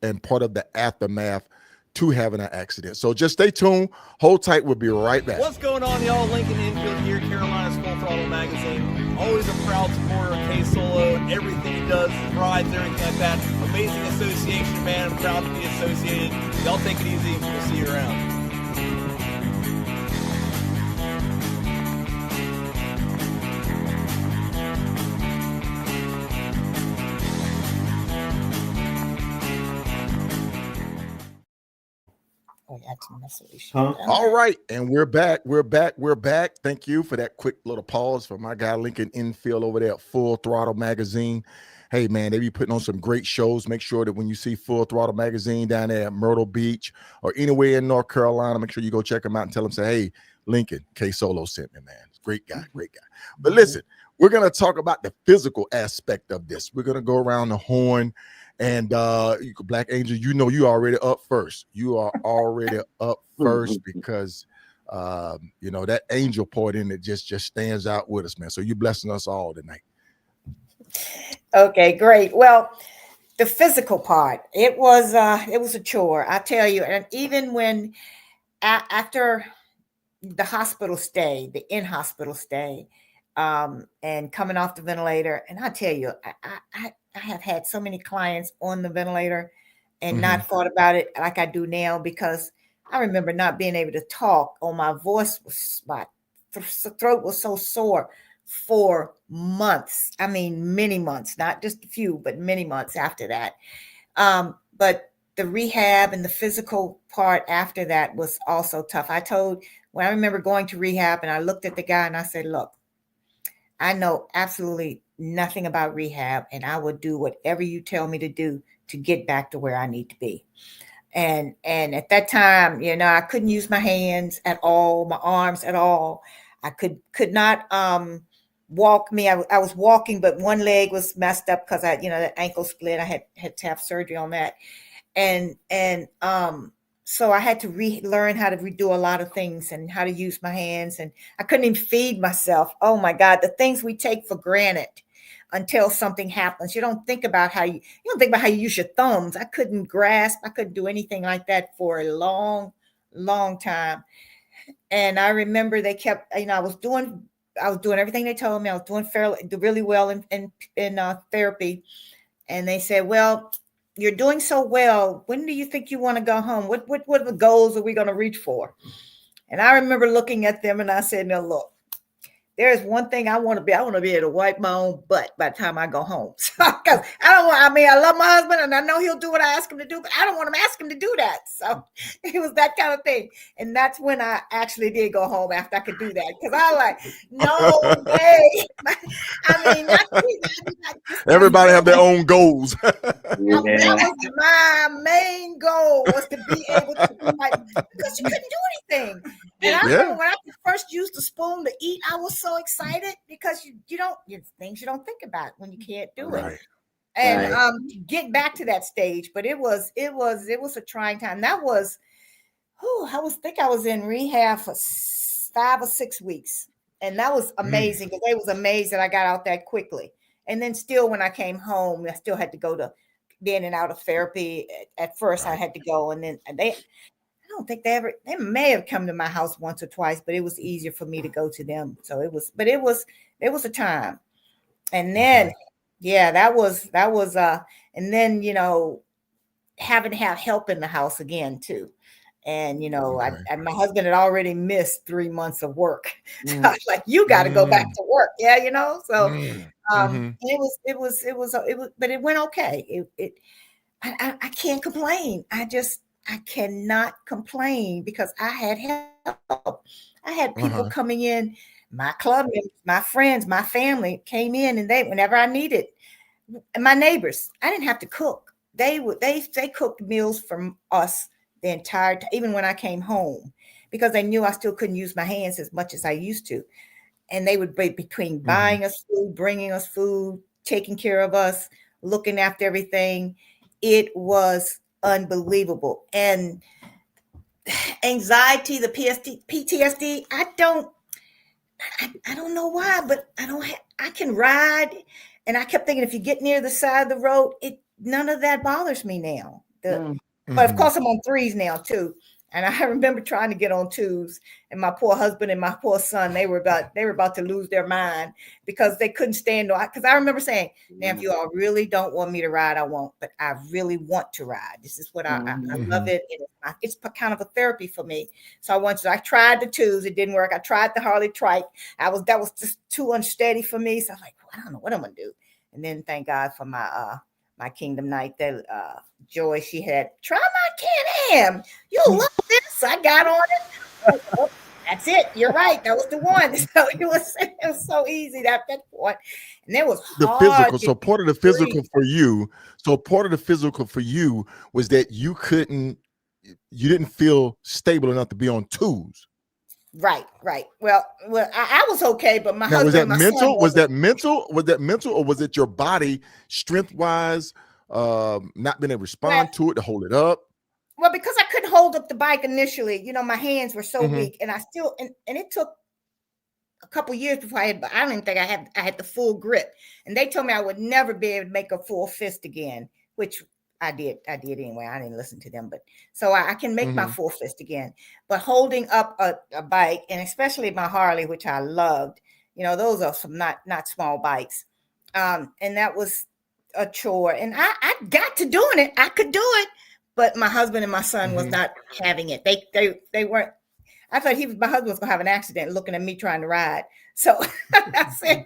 and part of the aftermath to having an accident. So just stay tuned. Hold tight. We'll be right back. What's going on, y'all? Lincoln Infield here, Carolina's Full Throttle Magazine. Always a proud supporter of KSolo. Everything he does, his rides, everything like that. Amazing association, man. I'm proud to be associated. Y'all take it easy. We'll see you around. All right, and we're back. We're back. Thank you for that quick little pause for my guy Lincoln Infield over there at Full Throttle Magazine. Hey man, they be putting on some great shows. Make sure that when you see Full Throttle Magazine down there at Myrtle Beach or anywhere in North Carolina, make sure you go check them out and tell them, say, hey, Lincoln, KSolo sent me, man. Great guy. But listen, we're gonna talk about the physical aspect of this. We're gonna go around the horn. And Black Angel, you know you already up first. You are already up first because that angel part in it just stands out with us, man. So you're blessing us all tonight. Okay, great. Well, the physical part, it was a chore, I tell you. And even when after the hospital stay, the in-hospital stay, and coming off the ventilator, and I tell you, I have had so many clients on the ventilator and not thought about it like I do now, because I remember not being able to talk, or my voice was, my throat was so sore for months. I mean, many months, not just a few, but many months after that. But the rehab and the physical part after that was also tough. When I remember going to rehab, and I looked at the guy and I said, look, I know absolutely nothing about rehab, and I will do whatever you tell me to do to get back to where I need to be. And at that time, I couldn't use my hands at all, my arms at all. I could not walk. I was walking, but one leg was messed up because that ankle split. I had to have surgery on that. And so I had to relearn how to redo a lot of things and how to use my hands. And I couldn't even feed myself. Oh my God, the things we take for granted until something happens. You don't think about how you use your thumbs. I couldn't grasp. I couldn't do anything like that for a long, long time. And I remember they kept, I was doing everything they told me. I was doing really well in therapy. And they said, well, you're doing so well. When do you think you want to go home? What are the goals are we going to reach for? And I remember looking at them and I said, no, look, there's one thing I want to be. I want to be able to wipe my own butt by the time I go home. Because I love my husband and I know he'll do what I ask him to do, but I don't want to ask him to do that. So it was that kind of thing. And that's when I actually did go home after I could do that. Because I was like, no way. Everybody have their own goals. That was my main goal, was to be able to do because you couldn't do anything. And I remember when I first used the spoon to eat, I was so excited because things you don't think about when you can't do it. And to get back to that stage, but it was a trying time. That was, I was in rehab for 5 or 6 weeks, and that was amazing because they was amazed that I got out that quickly. And then still, when I came home, I still had to go to in and out of therapy. At first, I had to go, and then I don't think they may have come to my house once or twice, but it was easier for me to go to them. So it was a time. And then, that was, and then, having to have help in the house again too. And, you know, Okay. my husband had already missed 3 months of work. So Mm. I was like, you got to go back Mm. to work. Yeah. You know, so, Mhm. but it went okay. I can't complain. I cannot complain because I had help. I had people Uh-huh. coming in, my club members, my friends, my family came in, and whenever I needed, and my neighbors, I didn't have to cook. They cooked meals for us the entire time, even when I came home, because they knew I still couldn't use my hands as much as I used to. And they would be between Mhm. buying us food, bringing us food, taking care of us, looking after everything. It was unbelievable. And anxiety, the PTSD, I don't know why, but I can ride. And I kept thinking, if you get near the side of the road, none of that bothers me now. Mm. But of Mhm. course, I'm on 3s now too. And I remember trying to get on 2s, and my poor husband and my poor son, they were about to lose their mind because they couldn't stand on. Because I remember saying, "Now, if you all really don't want me to ride, I won't. But I really want to ride. This is what I love Mhm. it. It's kind of a therapy for me. So I tried the 2s, it didn't work. I tried the Harley trike. That was just too unsteady for me. So I'm like, I don't know what I'm gonna do. And then thank God for my Kingdom Night that Joy, she had, try my Can-Am. You'll love this. I got on it. Oh, that's it. You're right. That was the one. So it was so easy at that point. And it was The hard physical. to So part of the breathe. physical for you. So part of the physical for you was that you didn't feel stable enough to be on 2s. Right. Well, I was okay, but my Now, was husband that and my son mental? Was wasn't. that mental? Was that mental, or was it your body strength wise, not being able to Well, respond to it, to hold it up? well, because I couldn't hold up the bike initially, my hands were so Mhm. weak, and and it took a couple years before I don't even think I had the full grip. And they told me I would never be able to make a full fist again, which I did anyway. I didn't listen to them, but so I can make my Mhm. full fist again. But holding up a bike, and especially my Harley, which I loved, those are some not small bikes. And that was a chore. And I got to doing it. I could do it, but my husband and my son was Mhm. not having it. They weren't. I thought my husband was gonna have an accident looking at me trying to ride. So I said,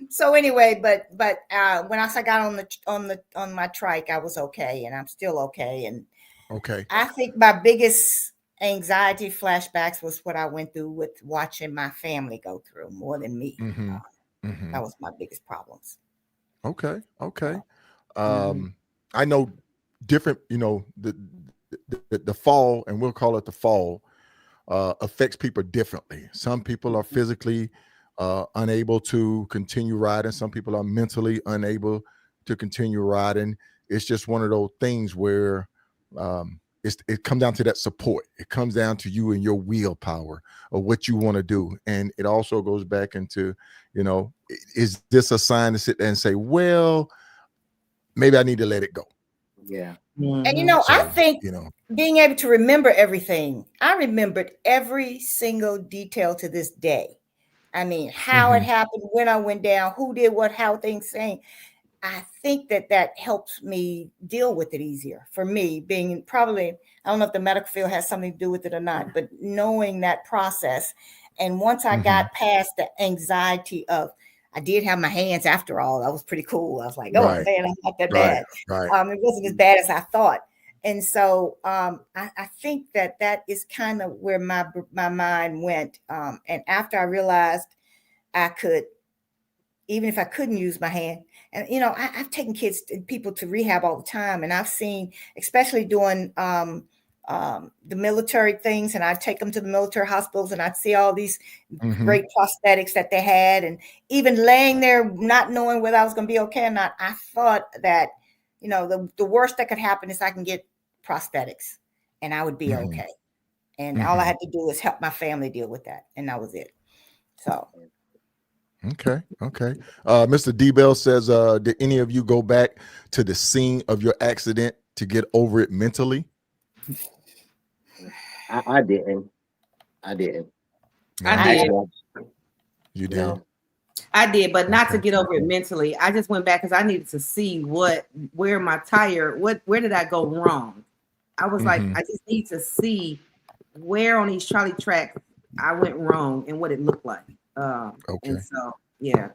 so anyway, but when I got on my trike, I was okay, and I'm still okay. And Okay. I think my biggest anxiety flashbacks was what I went through with watching my family go through more than me. Mhm. That Mhm. was my biggest problems. Okay. Okay. Mhm. I know different. The fall, and we'll call it the fall, affects people differently. Some people are physically unable to continue riding. Some people are mentally unable to continue riding. It's just one of those things where it comes down to that support. It comes down to you and your willpower of what you want to do. And it also goes back into, is this a sign to sit there and say, well, maybe I need to let it go. Yeah. And Mhm. I So, think being able to remember everything, I remembered every single detail to this day. I mean, how it mhm, happened, when I went down, who did what, how things saying. I think that helps me deal with it easier. For me, being probably, I don't know if the medical field has something to do with it or not, but knowing that process. And once I mhm. got past the anxiety of, I did have my hands after all, that was pretty cool. I was like, oh Right, man, I'm not that right, bad. right. It wasn't as bad as I thought. And so I think that is kind of where my mind went. And after I realized I could, even if I couldn't use my hand. And I've taken kids and people to rehab all the time, and I've seen, especially doing the military things, and I take them to the military hospitals, and I'd see all these Mhm. great prosthetics that they had, and even laying there not knowing whether I was going to be okay or not. I thought that the worst that could happen is I can get prosthetics, and I would be Mhm. okay. And all I Mhm. had to do was help my family deal with that, and that was it. So. Okay. Okay. Mr. D Bell says, did any of you go back to the scene of your accident to get over it mentally? I didn't. I didn't. I No, I did. Actually, you did. no. I did, but not to Okay. get over it mentally. I just went back because I needed to see where did I go wrong? I was like, I just need to see where on these trolley tracks I went wrong and what it looked like. And so, yeah.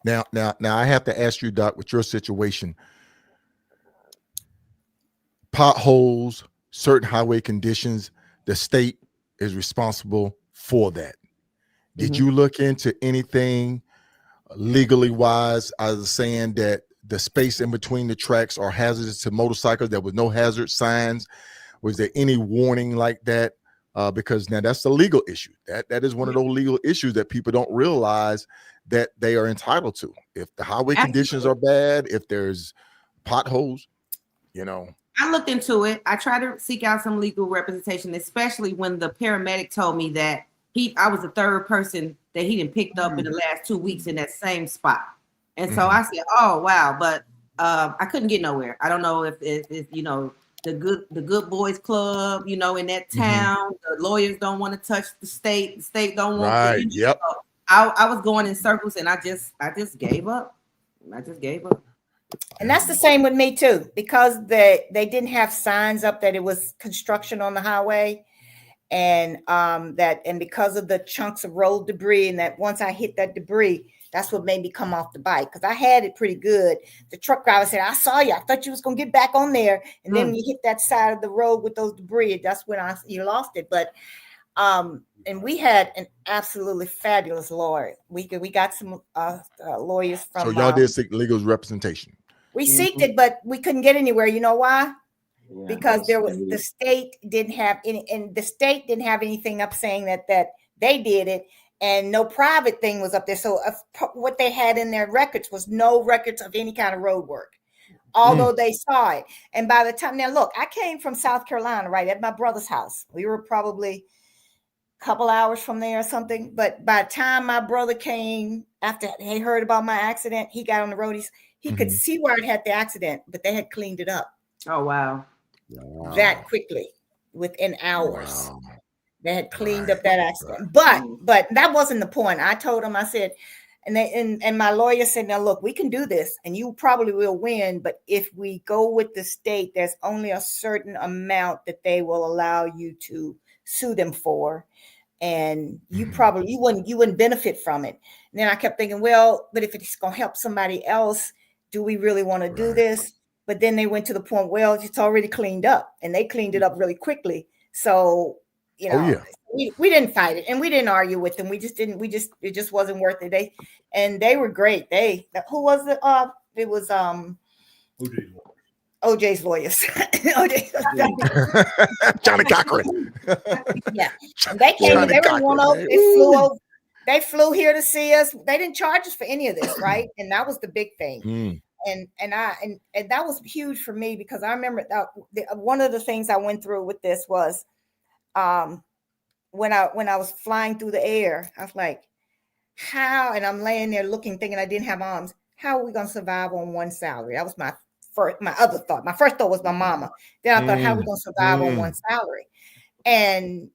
Now, I have to ask you, Doc, with your situation, potholes, certain highway conditions, the state is responsible for that. Did you look into anything legally wise? I was saying that the space in between the tracks are hazardous to motorcycles. There was no hazard signs. Was there any warning like that? Because now that's a legal issue. That is one of those legal issues that people don't realize that they are entitled to. If the highway conditions are bad, if there's potholes, you know. I looked into it. I tried to seek out some legal representation, especially when the paramedic told me that I was the third person that he done picked up in the last 2 weeks in that same spot. And so I said, oh, wow. But I couldn't get nowhere. I don't know if you know, the good boys club, you know, in that town, the lawyers don't want to touch the state don't want to. Yep. So I was going in circles and I just gave up. And that's the same with me too, because they didn't have signs up that it was construction on the highway. And because of the chunks of road debris, and that once I hit that debris, that's what made me come off the bike, because I had it pretty good. The truck driver said, I saw you. I thought you was going to get back on there. And then when you hit that side of the road with those debris, that's when you lost it. But and we had an absolutely fabulous lawyer. We got some lawyers from. So y'all did seek legal representation. We seeked it, but we couldn't get anywhere. You know why? Yeah, because the state didn't have anything up saying that they did it, and no private thing was up there. So what they had in their records was no records of any kind of road work, although they saw it. And by the time, now look, I came from South Carolina, right at my brother's house. We were probably a couple hours from there or something. But by the time my brother came, after he heard about my accident, he got on the road. He could see where it had the accident, but they had cleaned it up. Oh, wow. That quickly, within hours. Wow. They had cleaned up that accident. But that wasn't the point. I told him, I said, and my lawyer said, now look, we can do this and you probably will win, but if we go with the state, there's only a certain amount that they will allow you to sue them for, and you wouldn't benefit from it. And then I kept thinking, well, but if it's going to help somebody else, do we really want to do this? But then they went to the point, well, it's already cleaned up, and they cleaned it up really quickly. So, you know, we didn't fight it, and we didn't argue with them. It just wasn't worth it. They were great. Who was it? It was OJ's lawyers. Johnny Cochran. Yeah. And they came, they were one over, they flew here to see us. They didn't charge us for any of this, right? And that was the big thing. And that was huge for me, because I remember that one of the things I went through with this was when I was flying through the air, I was like, how? And I'm laying there looking, thinking I didn't have arms. How are we going to survive on one salary? That was my other thought. My first thought was my mama. Then I thought, how are we going to survive on one salary? And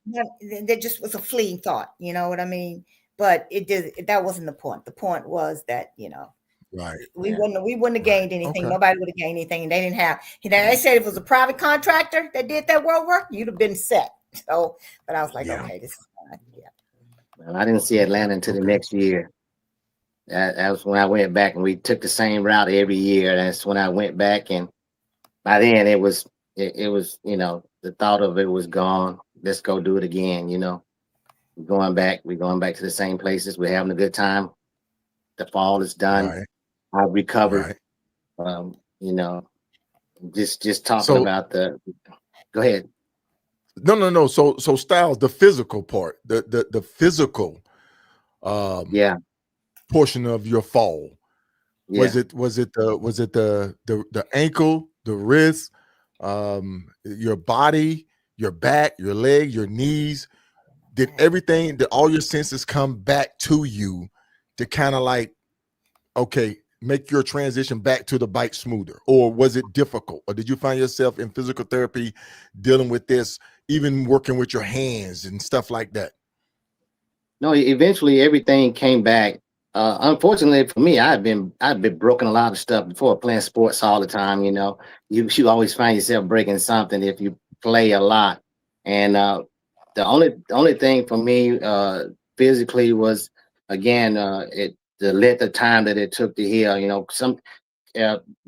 that just was a fleeting thought. You know what I mean? But that wasn't the point. The point was that, you know, we wouldn't have gained anything. Nobody would have gained anything. And they didn't have, they said if it was a private contractor that did that road work, you'd have been set. So, but I was like, okay, this is fine. Yeah. Well, I didn't see Atlanta until the next year. That was when I went back, and we took the same route every year. That's when I went back, and by then it was, you know, the thought of it was gone. Let's go do it again. You know, we're going back to the same places. We're having a good time. The fall is done. I recovered. You know, just talking about go ahead. No. So Styles, the physical part, the physical, portion of your fall. Was it the ankle, the wrist, your body, your back, your leg, your knees? Did all your senses come back to you to kind of like, okay, make your transition back to the bike smoother? Or was it difficult? Or did you find yourself in physical therapy dealing with this, even working with your hands and stuff like that? No, eventually everything came back Unfortunately for me, I've been broken a lot of stuff before, playing sports all the time. You always find yourself breaking something if you play a lot. And the only thing for me physically was, again, the length of time that it took to heal. Some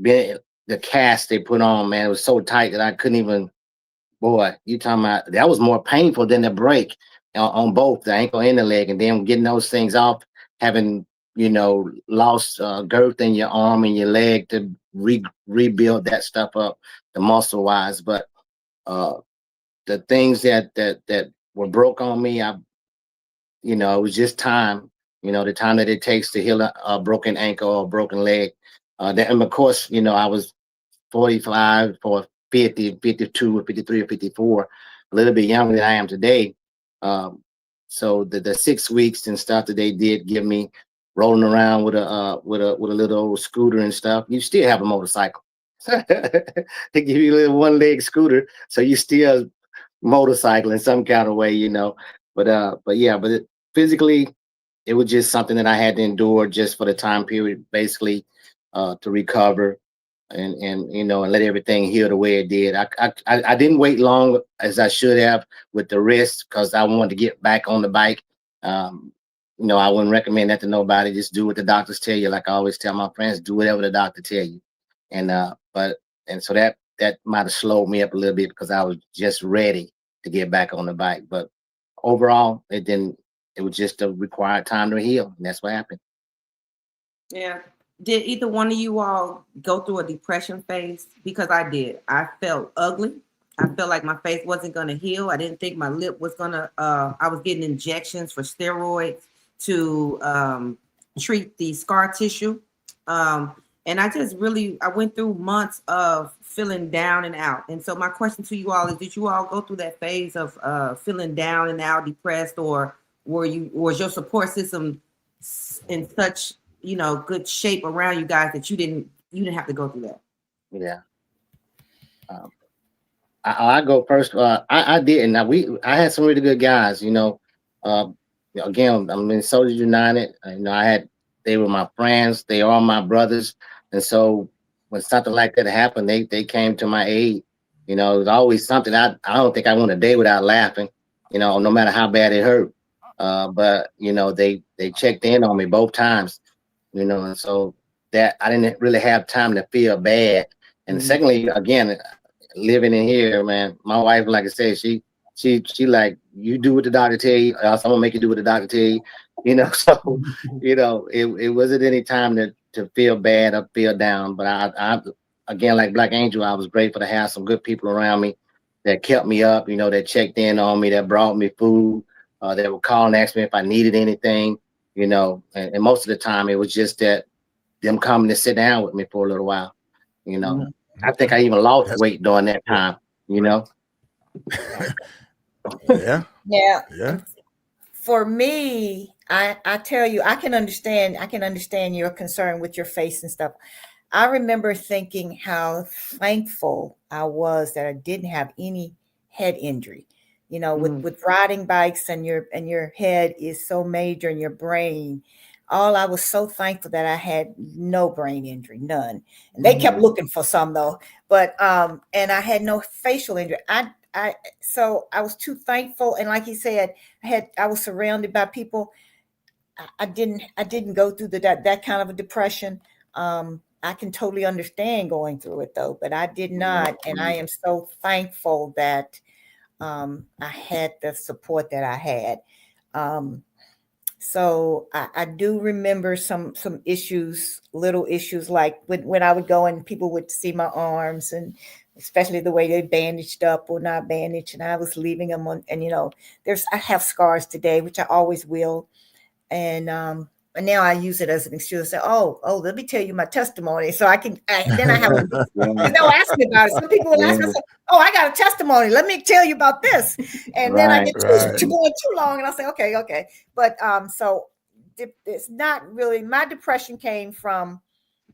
being the cast they put on, man, it was so tight that I couldn't even. Boy, you talking about that was more painful than the break on both the ankle and the leg, and then getting those things off, having lost girth in your arm and your leg to rebuild that stuff up, the muscle wise. But uh, the things that were broke on me, it was just time. The time that it takes to heal a broken ankle or a broken leg. And of course, I was 45 or 50, 52 or 53 or 54, a little bit younger than I am today. So the 6 weeks and stuff that they did give me, rolling around with a little old scooter and stuff, you still have a motorcycle. They give you a little one-leg scooter, so you still motorcycle in some kind of way. But yeah, physically, it was just something that I had to endure just for the time period, basically, to recover and let everything heal the way it did. I didn't wait long as I should have with the rest, because I wanted to get back on the bike. I wouldn't recommend that to nobody. Just do what the doctors tell you. Like I always tell my friends, do whatever the doctor tell you. So that might have slowed me up a little bit because I was just ready to get back on the bike. But overall, it didn't. It was just a required time to heal, and that's what happened. Yeah. Did either one of you all go through a depression phase? Because I did. I felt ugly. I felt like my face wasn't going to heal. I didn't think my lip was going to, I was getting injections for steroids to treat the scar tissue. And I went through months of feeling down and out. And so my question to you all is, did you all go through that phase of feeling down and out, depressed, or was your support system in such good shape around you guys that you didn't have to go through that? Yeah. I go first. I did. Now I had some really good guys. Again, I'm in Soldiers United. They were my friends. They are my brothers. And so when something like that happened, they came to my aid. It was always something. I don't think I went a day without laughing. No matter how bad it hurt. But they checked in on me both times. And so that I didn't really have time to feel bad. And secondly, again, living in here, man, my wife, like I said, she like, you do what the doctor tell you, or else I'm gonna make you do what the doctor tell you. So it wasn't any time to feel bad or feel down. But I again, like Black Angel, I was grateful to have some good people around me that kept me up, that checked in on me, that brought me food, that would call and ask me if I needed anything, and most of the time it was just that them coming to sit down with me for a little while. I think I even lost weight during that time. Yeah. Yeah. For me, I tell you, I can understand your concern with your face and stuff. I remember thinking how thankful I was that I didn't have any head injury. With riding bikes, and your head is so major in your brain. I was so thankful that I had no brain injury, none. And they kept looking for some though, but and I had no facial injury. So I was too thankful. And like he said, I was surrounded by people. I didn't go through that kind of a depression. I can totally understand going through it though, but I did not. And I am so thankful that I had the support that I had. So I do remember some issues, little issues, like when I would go and people would see my arms, and especially the way they bandaged up or not bandaged, and I was leaving them on. And I have scars today, which I always will, and now I use it as an excuse. Say, oh, let me tell you my testimony, so then I have. They'll ask me about it. Some people will ask me, "Oh, I got a testimony. Let me tell you about this," and then I get too going too long, and I'll say, "Okay." But so it's not really. My depression came from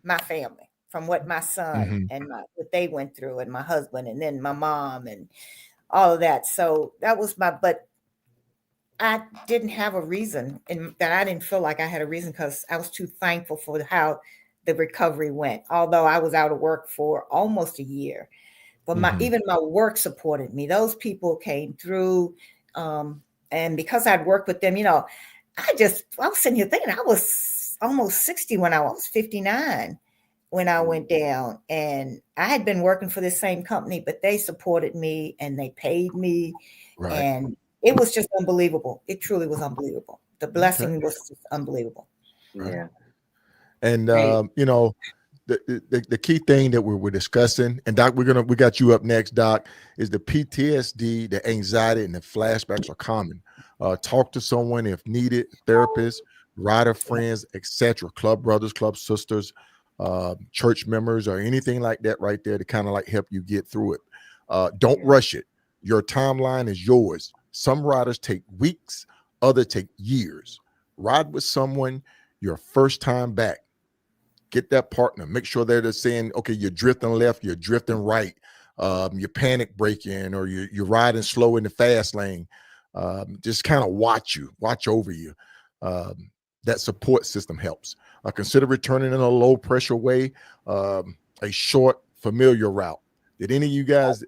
my family, from what my son and what they went through, and my husband, and then my mom, and all of that. So that was but I didn't have a reason, and that I didn't feel like I had a reason because I was too thankful for how the recovery went. Although I was out of work for almost a year, but even my work supported me. Those people came through, and because I'd worked with them, I was sitting here thinking I was almost 60 when I was 59 when I went down, and I had been working for this same company, but they supported me and they paid me, Right. and it was just unbelievable. It truly was unbelievable. The blessing was just unbelievable. Yeah. And Great. the key thing that we're discussing, and Doc, we got you up next, Doc, is the PTSD, the anxiety, and the flashbacks are common. Talk to someone if needed, therapist, rider friends, etc., club brothers, club sisters, church members, or anything like that right there to kind of like help you get through it. Don't rush it. Your timeline is yours. Some riders take weeks, others take years. Ride with someone your first time back. Get that partner. Make sure they're saying, okay, you're drifting left, you're drifting right, you're panic braking, or you're riding slow in the fast lane. Just kind of watch over you. That support system helps. Consider returning in a low pressure way, a short, familiar route. Did any of you guys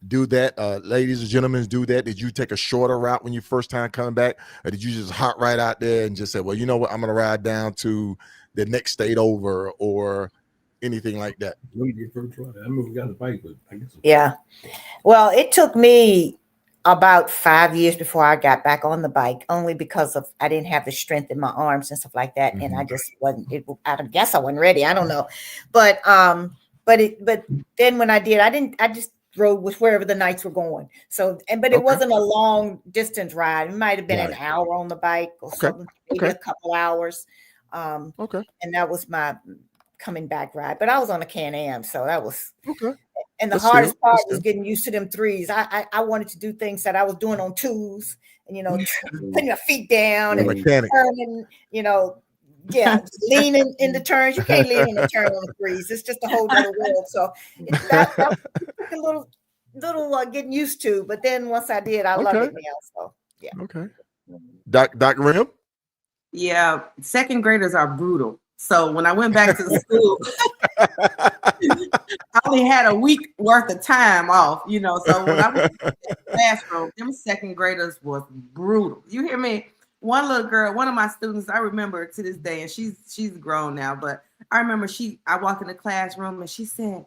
do that? Ladies and gentlemen, do that? Did you take a shorter route when you first time coming back? Or did you just hop right out there and just say, well, you know what, I'm going to ride down to the next state over or anything like that? When you first ride, I remember we got the bike, but I guess. Yeah. Well, it took me about 5 years before I got back on the bike, only because I didn't have the strength in my arms and stuff like that. And I just wasn't, I guess I wasn't ready. I don't know. But then when I did, I just rode with wherever the nights were going. So, but it wasn't a long distance ride. It might've been an hour on the bike or something, maybe a couple hours. And that was my coming back ride, but I was on a Can-Am. So that was, and the hardest part was getting used to them threes. I wanted to do things that I was doing on twos and, putting your feet down and turning, leaning in the turns. You can't lean in the turn on the threes. It's just a whole other world. So that took a little getting used to, but then once I did, I love it now. So yeah. Okay. Dr. Rim? Yeah, second graders are brutal. So when I went back to the school, I only had a week worth of time off, So when I was in the classroom, them second graders was brutal. You hear me? One little girl, one of my students, I remember to this day, and she's grown now, but I remember I walked in the classroom and she said,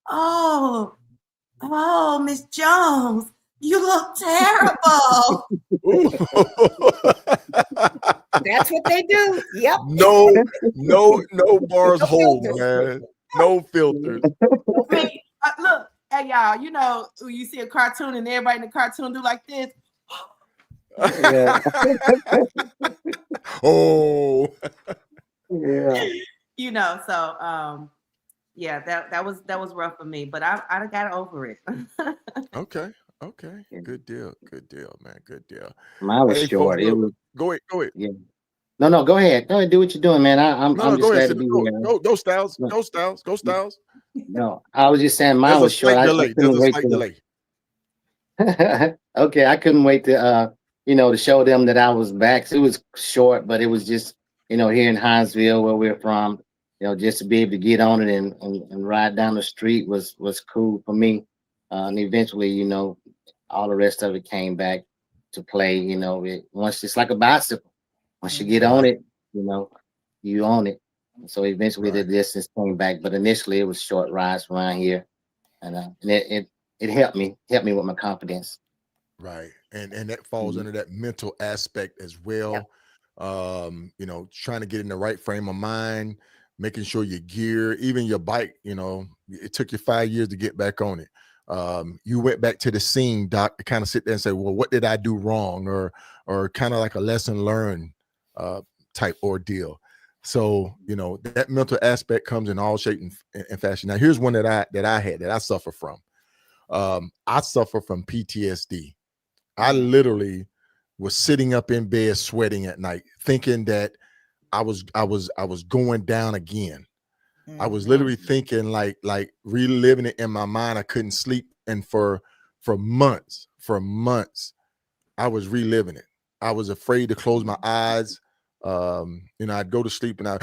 "Oh, Miss Jones, you look terrible." That's what they do. Yep. No bars hold, man. No filters. I mean, look, hey y'all, you see a cartoon and everybody in the cartoon do like this. Yeah. Oh. Yeah. So yeah, that was rough for me, but I got over it. Okay. Good deal, man. Good deal. Mine was short. Folks, it was go ahead. Yeah. No, go ahead. Go ahead, do what you're doing, man. I'm just glad to be here. Go Styles. Go Styles. No, I was just saying mine was short. There's a slight delay. Okay, I couldn't wait to to show them that I was back. It was short, but it was just here in Hinesville where we're from, just to be able to get on it and ride down the street was cool for me. And eventually, all the rest of it came back to play. Once it's like a bicycle. Once you get on it, you own it. So eventually the distance came back, but initially it was short rides around here, and it helped me with my confidence. Right, and that falls under that mental aspect as well. Yep. Trying to get in the right frame of mind, making sure your gear, even your bike. It took you 5 years to get back on it. You went back to the scene, Doc, to kind of sit there and say, well, what did I do wrong, or kind of like a lesson learned type ordeal. So that mental aspect comes in all shape and fashion. Now here's one that I suffer from. I suffer from PTSD. I literally was sitting up in bed sweating at night, thinking that I was going down again. I was literally thinking like reliving it in my mind. I couldn't sleep, and for months I was reliving it. I was afraid to close my eyes. You know, I'd go to sleep and I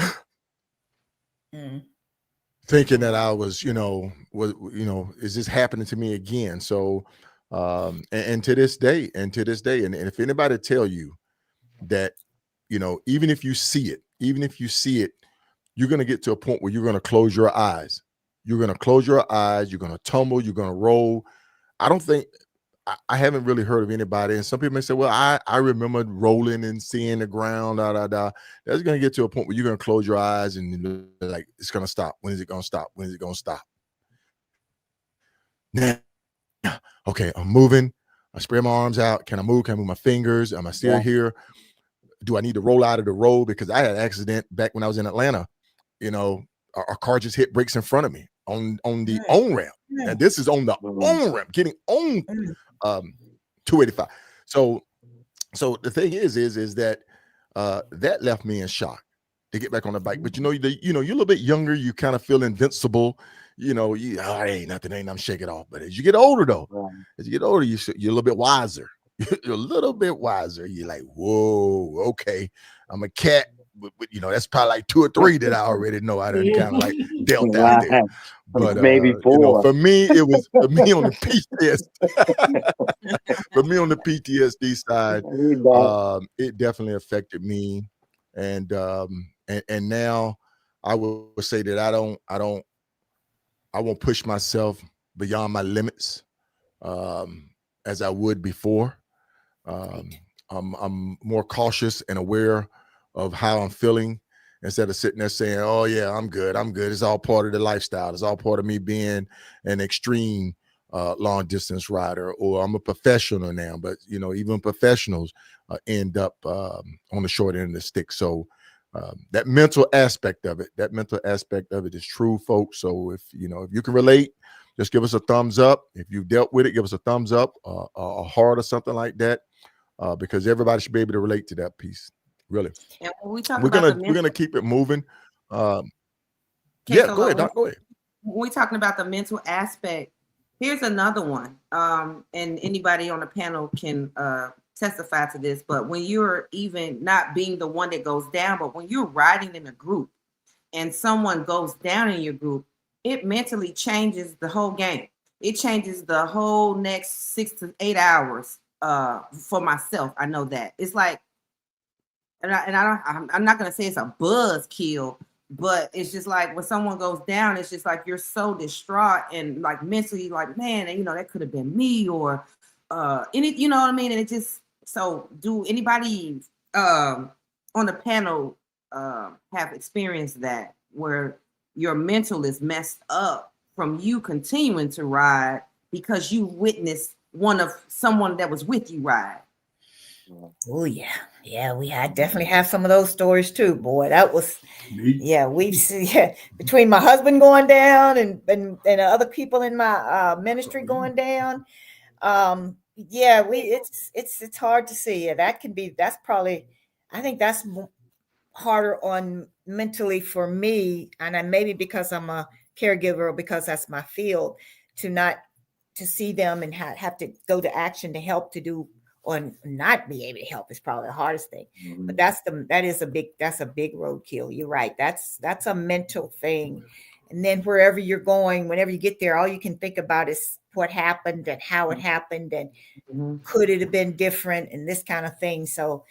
thinking that I was, is this happening to me again? So, and to this day, and if anybody tell you that, even if you see it, you're going to get to a point where you're going to close your eyes. You're going to close your eyes. You're going to tumble. You're going to roll. I don't think, I haven't really heard of anybody. And some people may say, well, I remember rolling and seeing the ground, That's going to get to a point where you're going to close your eyes and like, it's going to stop. When is it going to stop? When is it going to stop? Now, okay, I'm moving. I spread my arms out. Can I move? Can I move my fingers? Am I still here? Do I need to roll out of the road? Because I had an accident back when I was in Atlanta. Our car just hit brakes in front of me on the on ramp. And this is on the on ramp, getting on 285. So the thing is that that left me in shock to get back on the bike. But you're a little bit younger, you kind of feel invincible. Ain't nothing, I'm shake it off. But as you get older, though, you're a little bit wiser. You're a little bit wiser. You're like, whoa, okay, I'm a cat. But that's probably like 2 or 3 that I already know. I done kind of like dealt out there. But maybe 4. For me, it was for me on the PTSD. For me on the PTSD side, it definitely affected me. And now I will say that I won't push myself beyond my limits as I would before. I'm more cautious and aware of how I'm feeling instead of sitting there saying, oh yeah, I'm good. It's all part of the lifestyle. It's all part of me being an extreme long distance rider, or I'm a professional now, but even professionals end up on the short end of the stick. So that mental aspect of it is true, folks. So if you can relate, just give us a thumbs up. If you've dealt with it, give us a thumbs up, a heart or something like that, because everybody should be able to relate to that piece. Really. And when we talk we're about gonna keep it moving. Go ahead, Doc, go ahead. When we're talking about the mental aspect, here's another one. And anybody on the panel can testify to this, but when you're even not being the one that goes down, but when you're riding in a group and someone goes down in your group, it mentally changes the whole game. It changes the whole next 6 to 8 hours for myself. I know that. It's like, I'm not gonna say it's a buzz kill, but it's just like when someone goes down, it's just like you're so distraught and like mentally, like, man, that could have been me, or you know what I mean? And it just, so do anybody on the panel have experienced that, where your mental is messed up from you continuing to ride because you witnessed someone that was with you ride? Oh yeah, I definitely have some of those stories too, boy. That was, we've seen between my husband going down and other people in my ministry going down. It's hard to see. That's probably, I think that's harder on mentally for me, and maybe because I'm a caregiver, because that's my field, to see them and have to go to action to help to do, or not be able to help is probably the hardest thing. But that's a big roadkill. You're right. That's a mental thing. And then wherever you're going, whenever you get there, all you can think about is what happened and how it happened and could it have been different and this kind of thing. So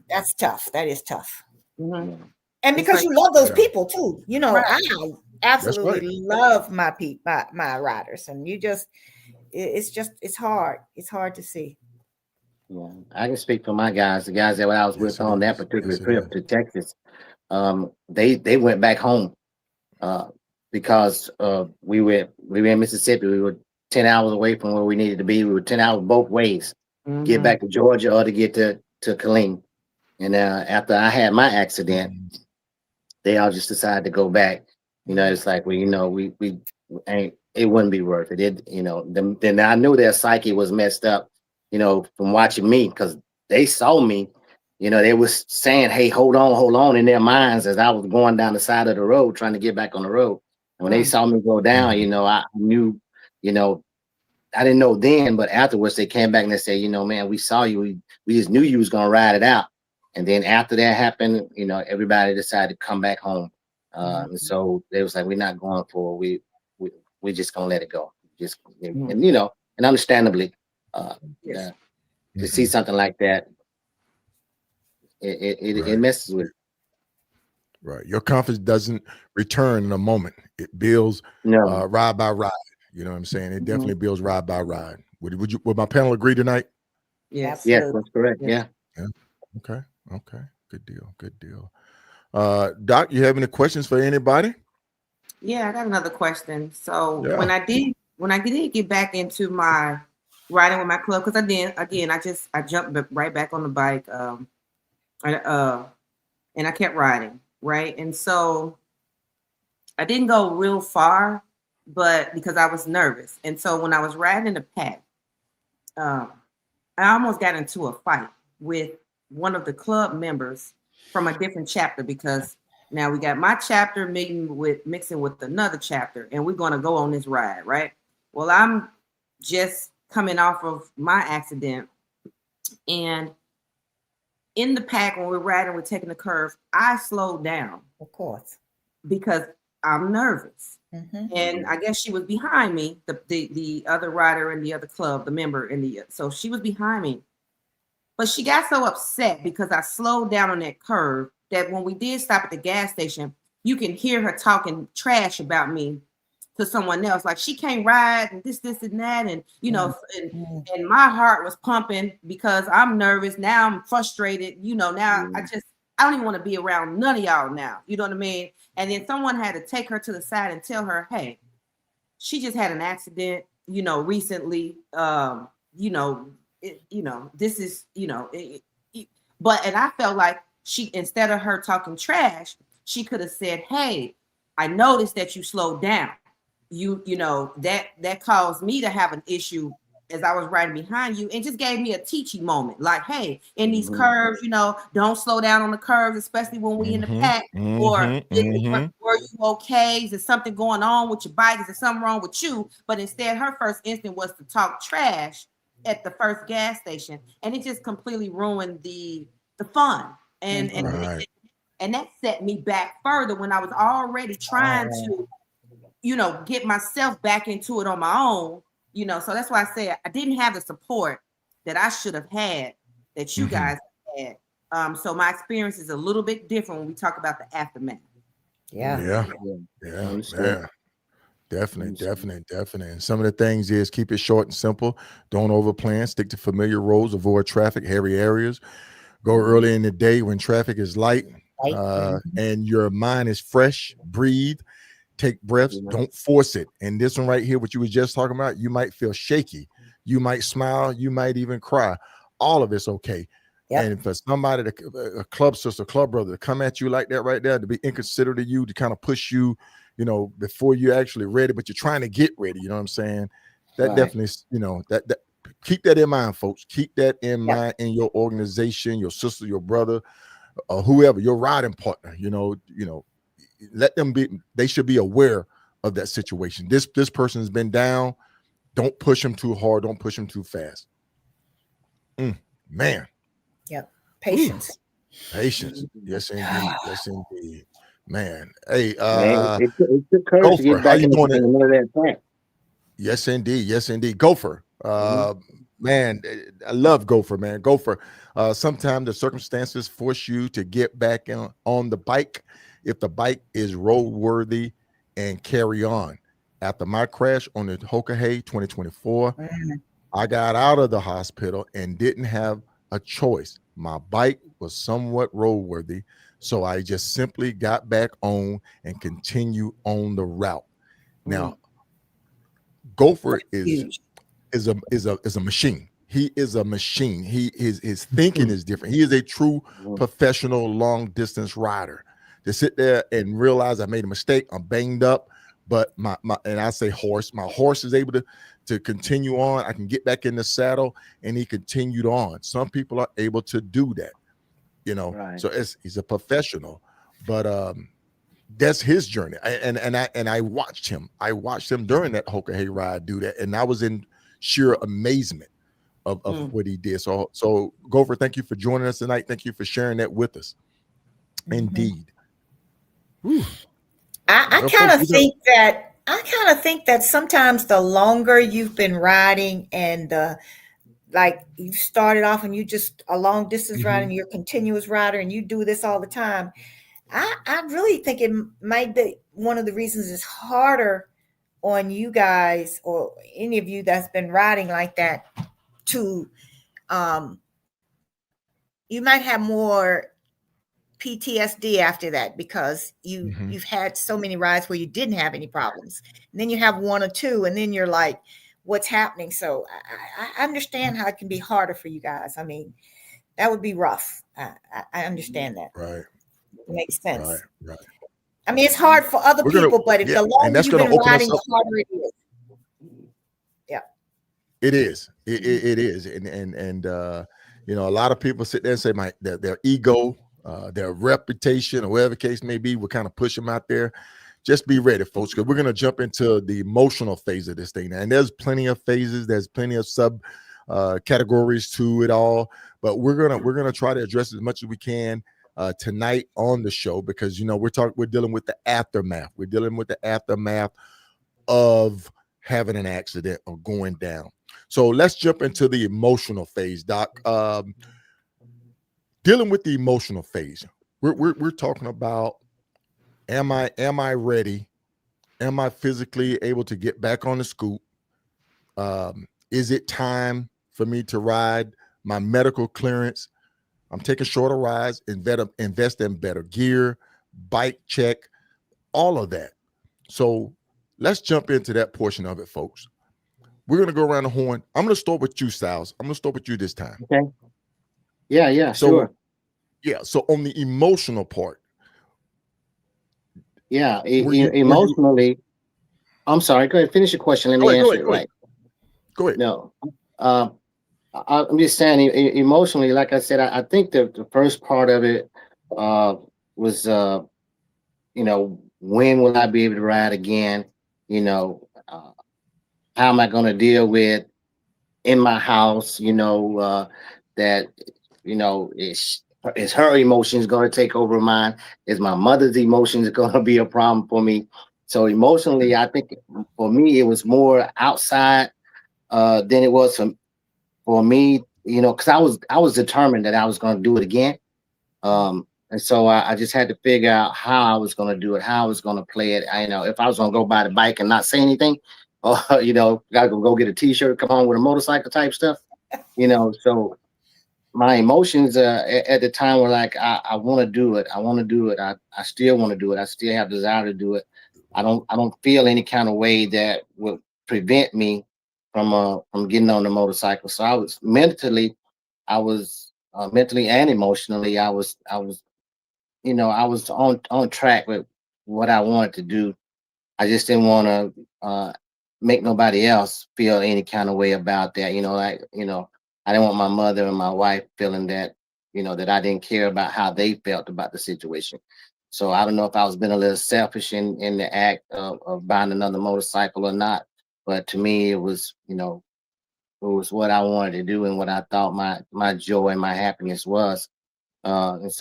that's tough. That is tough. Mm-hmm. And because you love those people too, Right. I absolutely love my riders, and it's hard. It's hard to see. Yeah, I can speak for my guys. The guys that I was with on that particular trip to Texas, they went back home because we were in Mississippi. We were 10 hours away from where we needed to be. We were 10 hours both ways, get back to Georgia or to get to Killeen. And after I had my accident, they all just decided to go back. It's like, well, we ain't. It wouldn't be worth it. Then I knew their psyche was messed up. From watching me, because they saw me, they was saying, hey, hold on in their minds as I was going down the side of the road, trying to get back on the road. And when they saw me go down, I knew, I didn't know then, but afterwards they came back and they said, you know, man, we saw you. We just knew you was gonna ride it out. And then after that happened, you know, everybody decided to come back home. And so they was like, we're not going for it. We just gonna let it go. Just and you know, and understandably, Yes. to see something like that, it messes with it. Right. Your confidence doesn't return in a moment. It builds No. ride by ride. You know what I'm saying? It definitely builds ride by ride. Would my panel agree tonight? Yes. Yes, that's correct. Yes. Yeah. Okay. Okay. Good deal. Good deal. Doc, you have any questions for anybody? Yeah, I got another question. So Yeah. when I did get back into my riding with my club, because I jumped right back on the bike, and I kept riding, right? And so I didn't go real far, but because I was nervous. And so when I was riding in the pack, I almost got into a fight with one of the club members from a different chapter, because now we got my chapter mixing with another chapter, and we're going to go on this ride, right? Well, I'm just coming off of my accident, and in the pack when we're riding, we're taking the curve, I slowed down Of course. because I'm nervous. And I guess she was behind me, the other rider in the other club, the member so she was behind me. But she got so upset because I slowed down on that curve that when we did stop at the gas station, you can hear her talking trash about me to someone else. Like, she can't ride and this and that. And, you know, and my heart was pumping because I'm nervous. Now I'm frustrated. You know, now I don't even want to be around none of y'all now. You know what I mean? And then someone had to take her to the side and tell her, hey, she just had an accident, you know, recently. This is, but I felt like she, instead of her talking trash, she could have said, hey, I noticed that you slowed down. You know, that caused me to have an issue as I was riding behind you, and just gave me a teaching moment. Like, hey, in these curves, you know, don't slow down on the curves, especially when we in the pack. Or were you okay? Is there something going on with your bike? Is there something wrong with you? But instead, her first instinct was to talk trash at the first gas station, and it just completely ruined the fun. And that set me back further when I was already trying to, you know, get myself back into it on my own. You know, so that's why I say I didn't have the support that I should have had, that you guys had. So my experience is a little bit different when we talk about the aftermath. Yeah. Definitely. And some of the things is keep it short and simple. Don't overplan. Stick to familiar roads. Avoid traffic, hairy areas. Go early in the day when traffic is light, and your mind is fresh. Breathe. Take breaths. Don't force it. And this one right here, what you was just talking about, you might feel shaky. You might smile. You might even cry. All of it's okay. And for somebody, a club sister, club brother, to come at you like that right there, to be inconsiderate of you, to kind of push you, you know, before you're actually ready, but you're trying to get ready. You know what I'm saying? That definitely, you know, that keep that in mind, folks. Keep that in mind in your organization, your sister, your brother, or whoever, your riding partner. You know, let them be. They should be aware of that situation. This person's been down. Don't push him too hard. Don't push him too fast. Man. Patience. Patience. Yes, indeed. Man. Hey, it took courage to get back in the middle of that track. Yes, indeed. Gopher. Man, I love Gopher, man. Gopher. Sometimes the circumstances force you to get back on the bike if the bike is roadworthy and carry on. After my crash on the Hokahay 2024, I got out of the hospital and didn't have a choice. My bike was somewhat roadworthy, so I just simply got back on and continue on the route. Now, Gopher is a machine. He is a machine. His thinking is different. He is a true professional long distance rider. To sit there and realize I made a mistake, I'm banged up, but my horse is able to continue on. I can get back in the saddle, and he continued on. Some people are able to do that, you know. So he's a professional, but that's his journey. And I watched him. I watched him during that Hokahay ride do that, and I was in sheer amazement of what he did. So Gopher, thank you for joining us tonight. Thank you for sharing that with us. Indeed. I kind of think that sometimes the longer you've been riding and like you started off and you just a long distance rider and you're a continuous rider and you do this all the time, I really think it might be one of the reasons it's harder on you guys or any of you that's been riding like that to you might have more PTSD after that because you've had so many rides where you didn't have any problems. And then you have one or two and then you're like, what's happening? So I understand how it can be harder for you guys. I mean, that would be rough. I understand that. Right. It makes sense. Right. I mean, it's hard for other people, but if the longer you've been riding, the harder it is. Yeah. It is. It is. And you know, a lot of people sit there and say their ego, their reputation, or whatever the case may be, will kind of push them out there. Just be ready, folks, because we're going to jump into the emotional phase of this thing. And there's plenty of phases. There's plenty of sub categories to it all. But we're gonna try to address as much as we can tonight on the show, because you know we're dealing with the aftermath. We're dealing with the aftermath of having an accident or going down. So let's jump into the emotional phase, Doc. Dealing with the emotional phase, we're talking about, am I ready? Am I physically able to get back on the scoop? Is it time for me to ride? My medical clearance. I'm taking shorter rides, invest in better gear, bike check, all of that. So let's jump into that portion of it, folks. We're going to go around the horn. I'm going to start with you, Styles. I'm going to start with you this time. Okay. Yeah, sure. Yeah, so on the emotional part. Yeah, emotionally. I'm sorry. Go ahead. Finish your question. Let me answer it right. Go ahead. No. I'm just saying, emotionally, like I said, I think the first part of it was, you know, when will I be able to ride again? You know, how am I going to deal with in my house? You know, that, you know, is her emotions going to take over mine? Is my mother's emotions going to be a problem for me? So emotionally, I think for me, it was more outside than it was for me, you know, because I was determined that I was going to do it again. And so I just had to figure out how I was going to do it, how I was going to play it. You know, if I was going to go buy the bike and not say anything, or, you know, got to go get a t-shirt, come home with a motorcycle type stuff, you know. So my emotions at the time were like, I want to do it. I want to do it. I still want to do it. I still have desire to do it. I don't feel any kind of way that would prevent me from getting on the motorcycle. So I was mentally and emotionally, I was, you know, I was on track with what I wanted to do. I just didn't want to make nobody else feel any kind of way about that. You know, like, you know, I didn't want my mother and my wife feeling that, you know, that I didn't care about how they felt about the situation. So I don't know if I was being a little selfish in the act of buying another motorcycle or not. But to me, it was, you know, it was what I wanted to do and what I thought my joy and my happiness was. And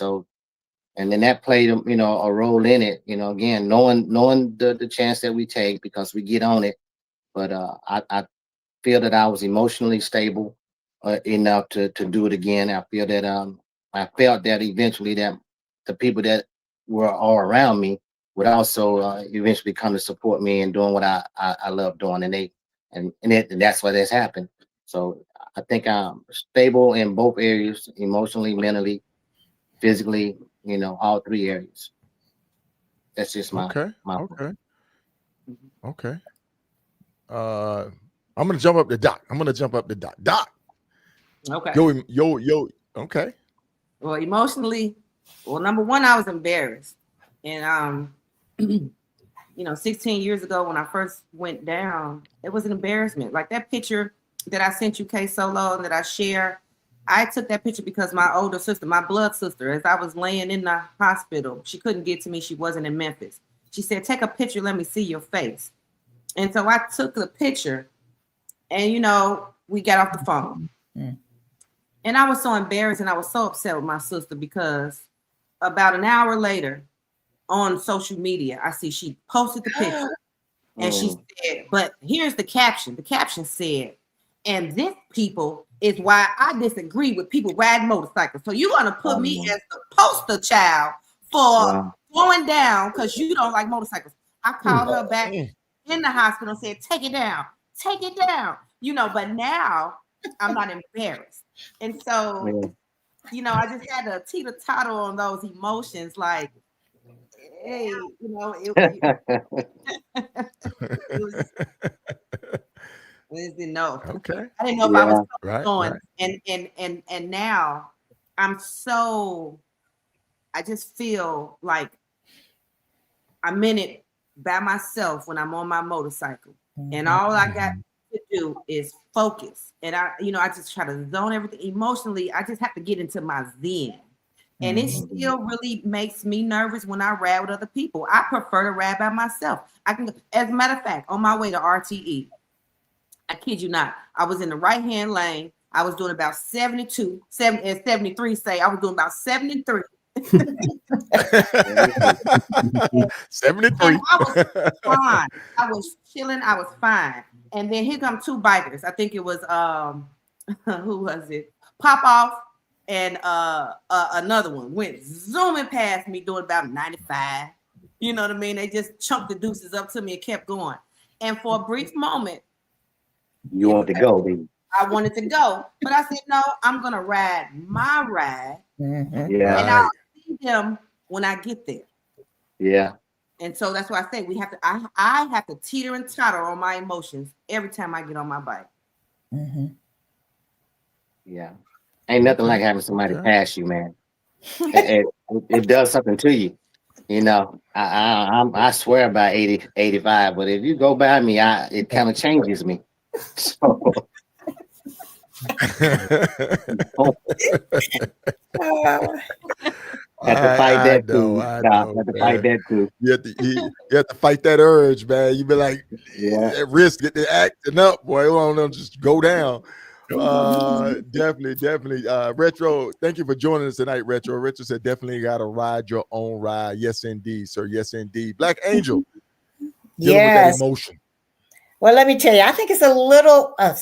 then that played, you know, a role in it, you know, again, knowing the chance that we take because we get on it. But I feel that I was emotionally stable enough to do it again. I feel that I felt that eventually that the people that were all around me would also eventually come to support me in doing what I love doing, and that's what has happened. So I think I'm stable in both areas, emotionally, mentally, physically, you know, all three areas. That's just my Okay. I'm gonna jump up to Doc. Doc. Okay. Yo. Okay. Well, emotionally, number one, I was embarrassed. And you know, 16 years ago when I first went down, it was an embarrassment. Like that picture that I sent you, KSolo, and that I share, I took that picture because my older sister, my blood sister, as I was laying in the hospital, she couldn't get to me. She wasn't in Memphis. She said, take a picture, let me see your face. And so I took the picture. And you know, we got off the phone. Mm. And I was so embarrassed and I was so upset with my sister because about an hour later on social media, I see she posted the picture and she said, but here's the caption. The caption said, and this people is why I disagree with people riding motorcycles. So you're gonna put me as the poster child for going down because you don't like motorcycles. I called her back in the hospital and said, take it down, you know, but now I'm not embarrassed. And so, you know, I just had to teeter-totter on those emotions, like, hey, you know, no. Okay. I didn't know if I was Right. and now I just feel like I'm in it by myself when I'm on my motorcycle. And all I got to do is focus. And I just try to zone everything emotionally. I just have to get into my zen. And it still really makes me nervous when I ride with other people. I prefer to ride by myself. As a matter of fact, on my way to RTE, I kid you not, I was in the right-hand lane. I was doing about 72, 73, say I was doing about 73. 73. I was fine. I was chilling. I was fine. And then here come two bikers. I think it was who was it? Pop Off and another one went zooming past me doing about 95. You know what I mean? They just chunked the deuces up to me and kept going. And for a brief moment, you want to go, baby. I wanted to go, but I said no. I'm gonna ride my ride, Yeah, and I'll see them when I get there. Yeah. And so that's why I say we have to. I have to teeter and totter on my emotions every time I get on my bike. Yeah. Ain't nothing like having somebody pass you, man. It does something to you. You know, I swear by 80, 85, but if you go by me, it kind of changes me. So. Had to fight that too. Had to fight that too. You have to fight that urge, man. You be like, at risk, get the acting up, boy. You want to just go down. Definitely. Retro, thank you for joining us tonight, Retro. Retro said definitely got to ride your own ride. Yes, indeed, sir. Yes, indeed. Black Angel, dealing with that emotion. Well, let me tell you, I think it's a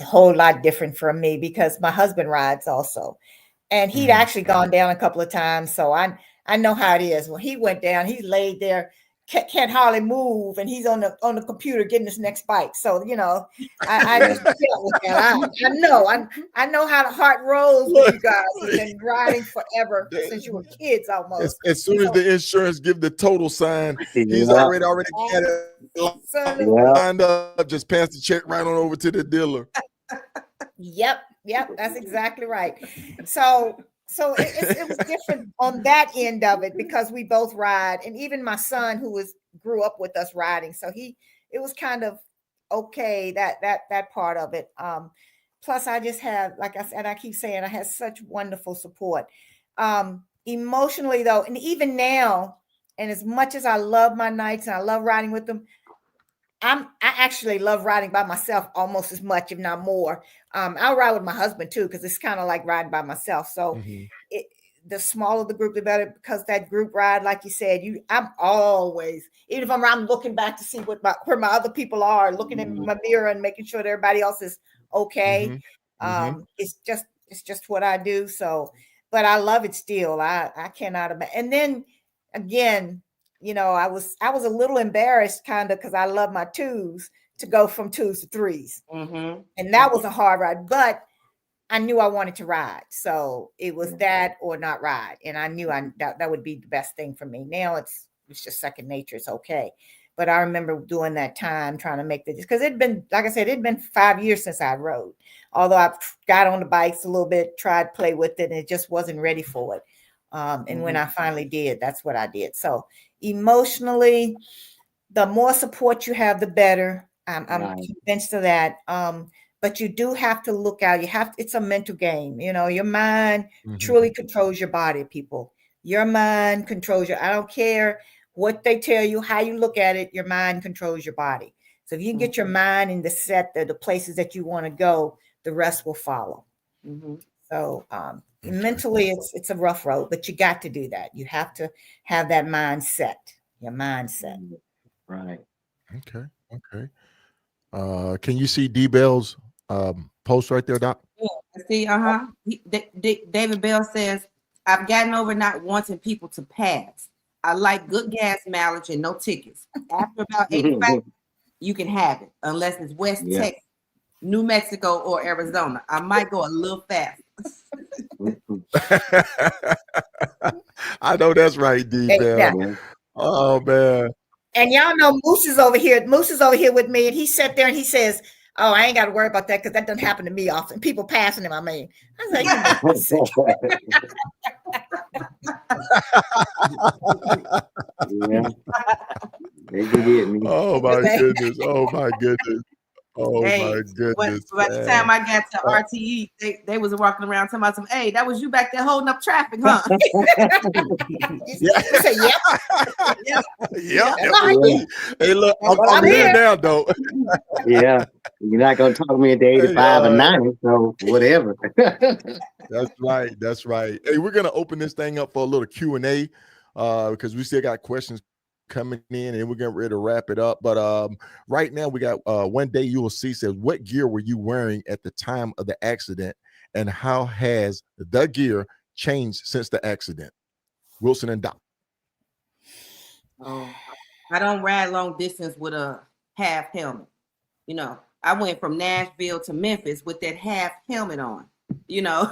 whole lot different from me because my husband rides also. And he'd actually gone down a couple of times. So I know how it is. When he went down, he laid there, can't hardly move. And he's on the computer getting his next bite. So, you know, I just dealt with that. I know how the heart rolls with you guys. You've been riding forever since you were kids almost. As soon as the insurance give the total sign, he's already got it lined up. Just pass the check right on over to the dealer. Yep, that's exactly right. So it was different on that end of it because we both ride, and even my son who grew up with us riding, so it was kind of okay that part of it. Plus, I just have, like I said, I keep saying I had such wonderful support. Emotionally though, and even now, and as much as I love my nights and I love riding with them, I actually love riding by myself almost as much, if not more. I'll ride with my husband too, because it's kind of like riding by myself. So the smaller the group, the better, because that group ride, like you said, I'm always, even if I'm looking back to see where my other people are, looking in my mirror and making sure that everybody else is okay. It's just what I do. So, but I love it still. I cannot imagine. And then again, you know, I was a little embarrassed kind of because I love my twos to go from twos to threes. And that was a hard ride, but I knew I wanted to ride. So it was that or not ride. And I knew that would be the best thing for me. Now it's just second nature. It's okay. But I remember doing that time trying to make because it'd been, like I said, it'd been 5 years since I rode. Although I got on the bikes a little bit, tried to play with it, and it just wasn't ready for it. And when I finally did, that's what I did. So emotionally, the more support you have, the better. I'm convinced of that. But you do have to look out. It's a mental game. You know, your mind truly controls your body, people. Your mind controls I don't care what they tell you, how you look at it, your mind controls your body. So if you can get your mind in the set, the places that you want to go, the rest will follow. So mentally, it's a rough road, but you got to do that. You have to have that mindset, your mindset. Right. Okay. Can you see D Bell's post right there, Doc? Yeah, see, David Bell says, I've gotten over not wanting people to pass. I like good gas mileage and no tickets. After about 85, you can have it, unless it's West Texas, New Mexico, or Arizona. I might go a little fast. I know that's right, D Bell. Yeah. Oh man. And y'all know Moose is over here. Moose is over here with me, and he sat there and he says, "Oh, I ain't got to worry about that because that doesn't happen to me often. People passing him. I mean, I was like, yeah. They can get me. Oh my goodness. Oh my goodness. Oh my goodness. By the time I got to RTE, they was walking around talking about some, hey, that was you back there holding up traffic, huh? Yeah. Say, Yep. Yeah. Hey, look, I'm here now, though. Yeah. You're not going to talk me into 85 or 90, so whatever. That's right. Hey, we're going to open this thing up for a little Q&A because we still got questions coming in and we're getting ready to wrap it up. But right now we got One Day You Will See says, what gear were you wearing at the time of the accident and how has the gear changed since the accident? Wilson and Doc. I don't ride long distance with a half helmet. You know, I went from Nashville to Memphis with that half helmet on. You know,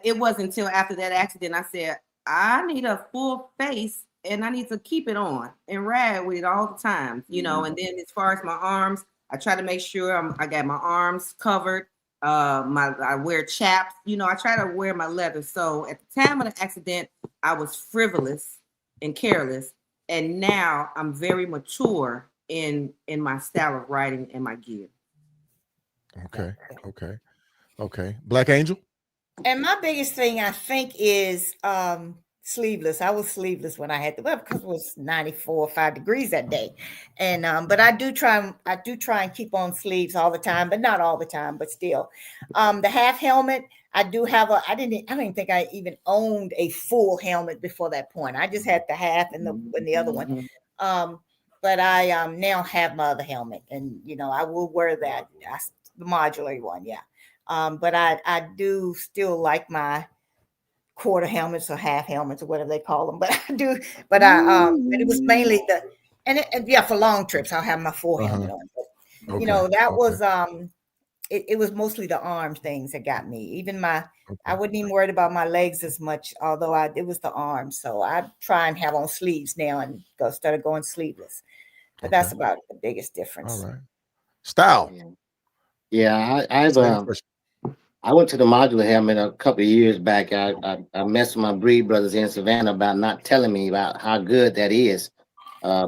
it wasn't until after that accident I said, I need a full face and I need to keep it on and ride with it all the time, you know. And then as far as my arms, I try to make sure I got my arms covered. I wear chaps, you know, I try to wear my leather. So at the time of the accident, I was frivolous and careless. And now I'm very mature in my style of riding and my gear. Okay. Black Angel? And my biggest thing, I think, is sleeveless. I was sleeveless when I had because it was 94 or 5 degrees that day. And but I do try and keep on sleeves all the time, but not all the time, but still. The half helmet, I do have I don't think I even owned a full helmet before that point. I just had the half and the other one. But I now have my other helmet, and you know, I will wear that, the modular one, yeah. But I do still like my quarter helmets or half helmets or whatever they call them. But but it was mainly for long trips I'll have my full helmet on. But, you know, that was it was mostly the arm things that got me. Even I wasn't even worried about my legs as much, although it was the arms. So I try and have on sleeves now and instead of going sleeveless. But that's about the biggest difference. All right. Style. Yeah, I went to the modular helmet a couple of years back. I messed with my breed brothers in Savannah about not telling me about how good that is,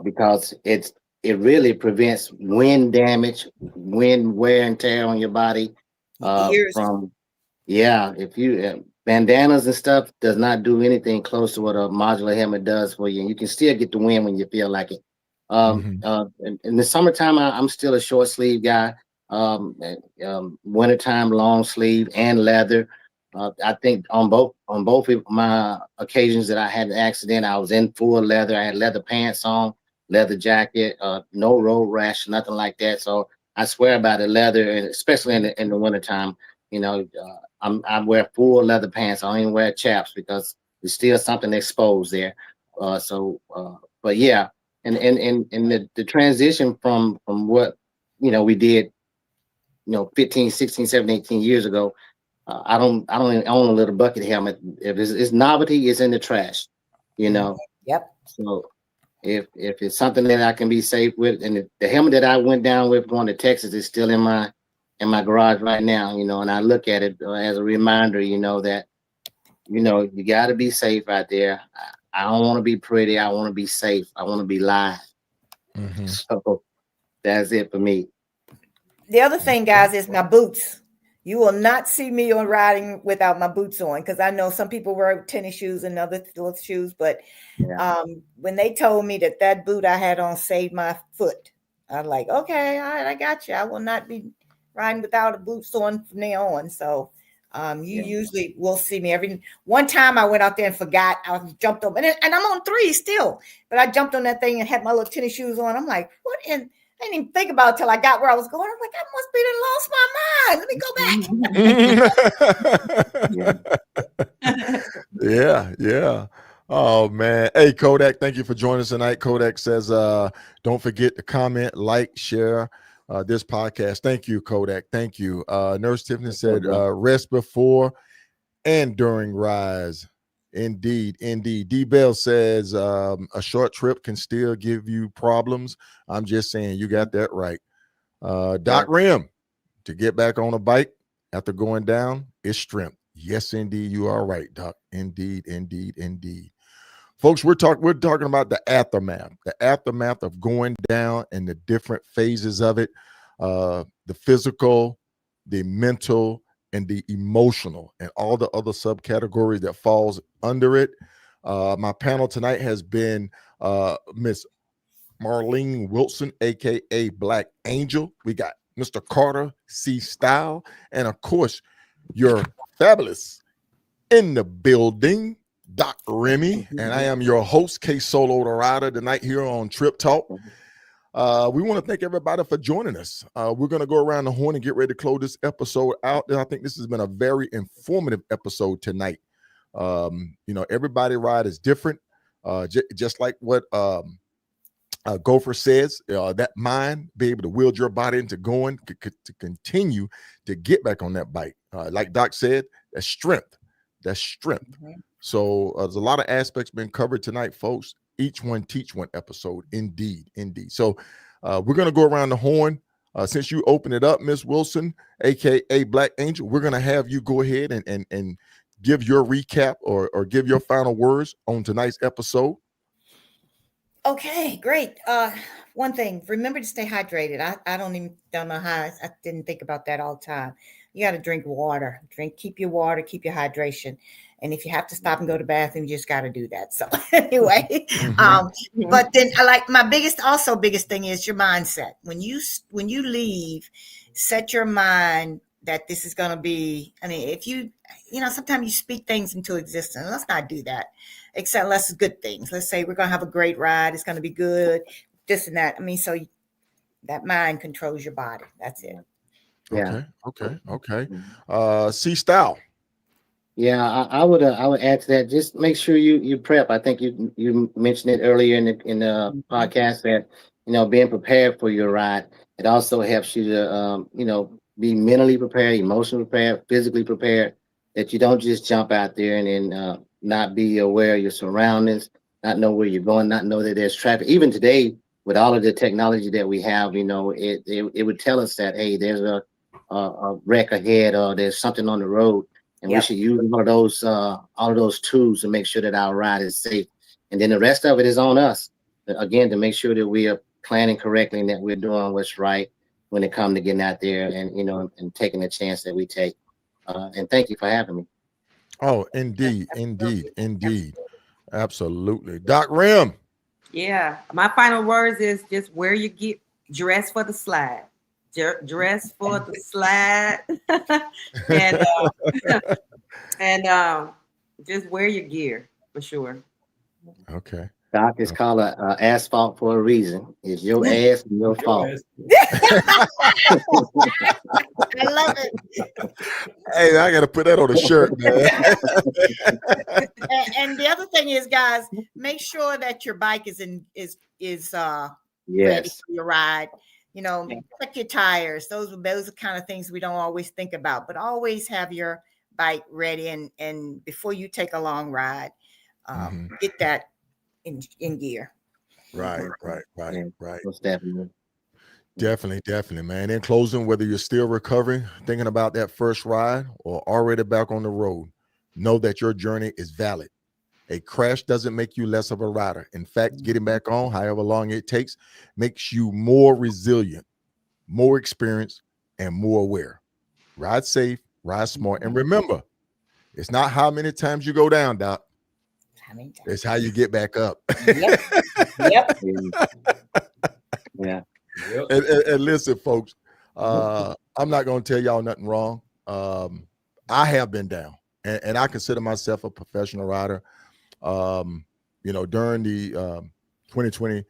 because it really prevents wind damage, wind wear and tear on your body. If you bandanas and stuff does not do anything close to what a modular helmet does for you. And you can still get the wind when you feel like it. In the summertime, I'm still a short sleeve guy. Wintertime long sleeve and leather. I think on both of my occasions that I had an accident, I was in full leather. I had leather pants on, leather jacket, no road rash, nothing like that. So I swear by the leather, and especially in the wintertime, you know, I wear full leather pants. I don't even wear chaps because there's still something exposed there. But yeah, and the transition from what, you know, we did, you know, 15, 16, 17, 18 years ago, I don't even own a little bucket helmet. If it's novelty, it's in the trash, you know. Yep. So if it's something that I can be safe with, and the helmet that I went down with going to Texas is still in my garage right now, you know, and I look at it as a reminder, you know, that, you know, you got to be safe out there. I don't want to be pretty. I want to be safe. I want to be live. So that's it for me. The other thing, guys, is my boots. You will not see me on riding without my boots on, because I know some people wear tennis shoes and other shoes, but when they told me that boot I had on saved my foot, I'm like, okay, all right, I got you. I will not be riding without a boots on from now on. So you usually will see me every one time I went out there and forgot. I jumped up and I'm on 3 still, but I jumped on that thing and had my little tennis shoes on. I'm like, what? And I didn't even think about it till I got where I was going. I'm like, I must be done lost my mind. Let me go back. Yeah. Oh man. Hey Kodak, thank you for joining us tonight. Kodak says don't forget to comment, like, share this podcast. Thank you, Kodak. Thank you. Nurse Tiffany said rest before and during rise. Indeed. D Bell says a short trip can still give you problems. I'm just saying, you got that right. Doc Rim, to get back on a bike after going down is strength. Yes, indeed, you are right, Doc. Indeed. Folks, we're talking about the aftermath of going down and the different phases of it, the physical, the mental, and the emotional, and all the other subcategories that falls under it. My panel tonight has been Miss Marilyn Wilson, aka Black Angel. We got Mr. Carter Cstyle, and of course, your fabulous in the building, Doc Remy, and I am your host, KSolo the Rider, tonight here on Trip Talk. We want to thank everybody for joining us. We're going to go around the horn and get ready to close this episode out. And I think this has been a very informative episode tonight. Everybody ride is different, just like what Gopher says, that mind, be able to wield your body into going to continue to get back on that bike. Like Doc said, that's strength. So there's a lot of aspects been covered tonight, folks. Each one teach one episode. Indeed. So we're going to go around the horn. Since you open it up, Miss Wilson, aka Black Angel, we're going to have you go ahead and give your recap or give your final words on tonight's episode. Okay, great. One thing, remember to stay hydrated. I don't know how I didn't think about that all the time. You got to drink water. Keep your water, keep your hydration. And if you have to stop and go to the bathroom, you just got to do that. So anyway, but then I like my biggest thing is your mindset. When you leave, set your mind that this is going to be, if sometimes you speak things into existence. Let's not do that, except unless it's good things. Let's say we're going to have a great ride. It's going to be good, this and that. So that mind controls your body. That's it. Yeah. Okay. Cstyle. Yeah, I would add to that. Just make sure you prep. I think you mentioned it earlier in the podcast that being prepared for your ride. It also helps you to be mentally prepared, emotionally prepared, physically prepared. That you don't just jump out there and then not be aware of your surroundings, not know where you're going, not know that there's traffic. Even today, with all of the technology that we have, it would tell us that, hey, there's a wreck ahead, or there's something on the road. And we should use all of those tools to make sure that our ride is safe. And then the rest of it is on us, again, to make sure that we are planning correctly and that we're doing what's right when it comes to getting out there and and taking the chance that we take. And thank you for having me. Oh, indeed. Absolutely. Doc Rim. Yeah. My final words is just wear your gear, dress for the slide. Dress for the slide. and just wear your gear for sure. Okay. Doc is called asphalt for a reason. It's your ass and your fault. I love it. Hey, I got to put that on a shirt, man. and the other thing is, guys, make sure that your bike is Yes. ready for your ride. Check your tires. Those are kind of things we don't always think about, but always have your bike ready. And before you take a long ride, get that in gear. Right. Most definitely. Definitely, man. In closing, whether you're still recovering, thinking about that first ride, or already back on the road, know that your journey is valid. A crash doesn't make you less of a rider. In fact, getting back on, however long it takes, makes you more resilient, more experienced, and more aware. Ride safe, ride smart, and remember, it's not how many times you go down, Doc. It's how you get back up. Yep. Yeah. Yep. And listen, folks, I'm not going to tell y'all nothing wrong. I have been down, and I consider myself a professional rider. During the 2020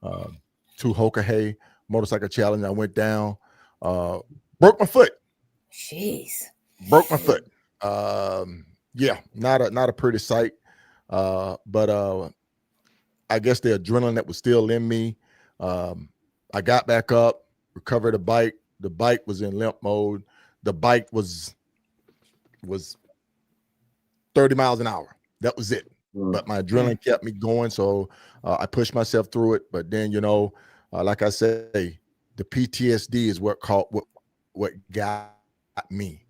Hoka motorcycle challenge, I went down, broke my foot. Jeez. Broke my foot. Yeah, not a pretty sight. But I guess the adrenaline that was still in me. I got back up, recovered the bike. The bike was in limp mode. The bike was 30 miles an hour. That was it. But my adrenaline kept me going, so I pushed myself through it. But then, like I say, the PTSD is what got me.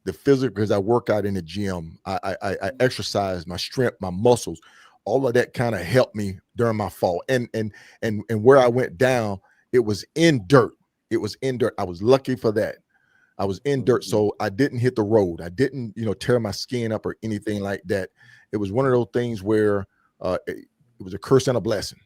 The physical, because I work out in the gym, I exercise my strength, my muscles, all of that kind of helped me during my fall. And where I went down, it was in dirt. It was in dirt. I was lucky for that. I was in dirt, so I didn't hit the road. I didn't, tear my skin up or anything like that. It was one of those things where it was a curse and a blessing.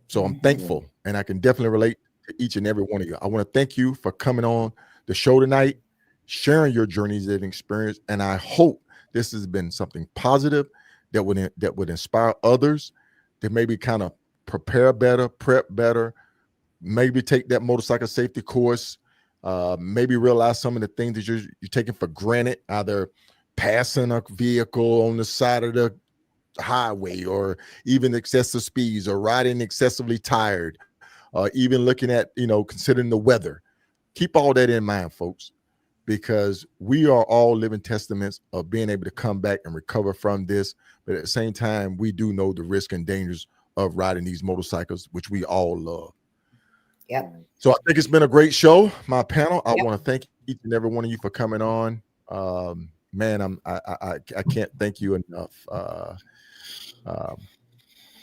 So I'm thankful, and I can definitely relate to each and every one of you. I want to thank you for coming on the show tonight, sharing your journeys and experience, and I hope this has been something positive that would inspire others to maybe kind of prepare better, prep better, maybe take that motorcycle safety course, maybe realize some of the things that you're taking for granted, either passing a vehicle on the side of the highway, or even excessive speeds, or riding excessively tired, even looking at, considering the weather. Keep all that in mind, folks, because we are all living testaments of being able to come back and recover from this. But at the same time, we do know the risks and dangers of riding these motorcycles, which we all love. Yep. So I think it's been a great show. My panel, I want to thank each and every one of you for coming on. Man, I can't thank you enough.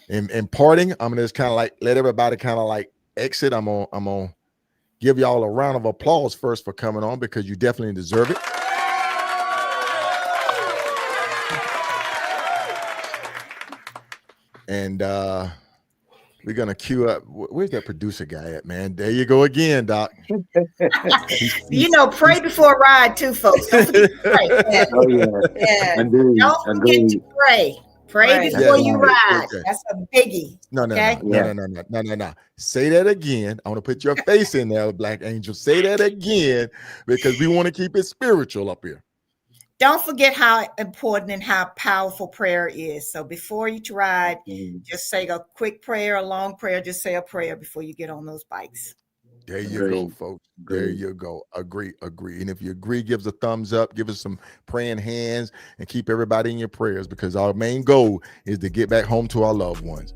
In parting, I'm gonna just kind of like let everybody kind of like exit. I'm gonna give y'all a round of applause first for coming on, because you definitely deserve it. And we're gonna queue up. Where's that producer guy at, man? There you go again, Doc. Pray before a ride too, folks. Don't forget to pray. Yeah. Oh yeah. Yeah. Agreed. Don't forget to pray. Pray before you ride. Okay. That's a biggie. No. Say that again. I want to put your face in there, Black Angel. Say that again, because we want to keep it spiritual up here. Don't forget how important and how powerful prayer is. So before you ride, just say a quick prayer, a long prayer. Just say a prayer before you get on those bikes. There you go, folks. There you go. Agree. And if you agree, give us a thumbs up, give us some praying hands, and keep everybody in your prayers, because our main goal is to get back home to our loved ones.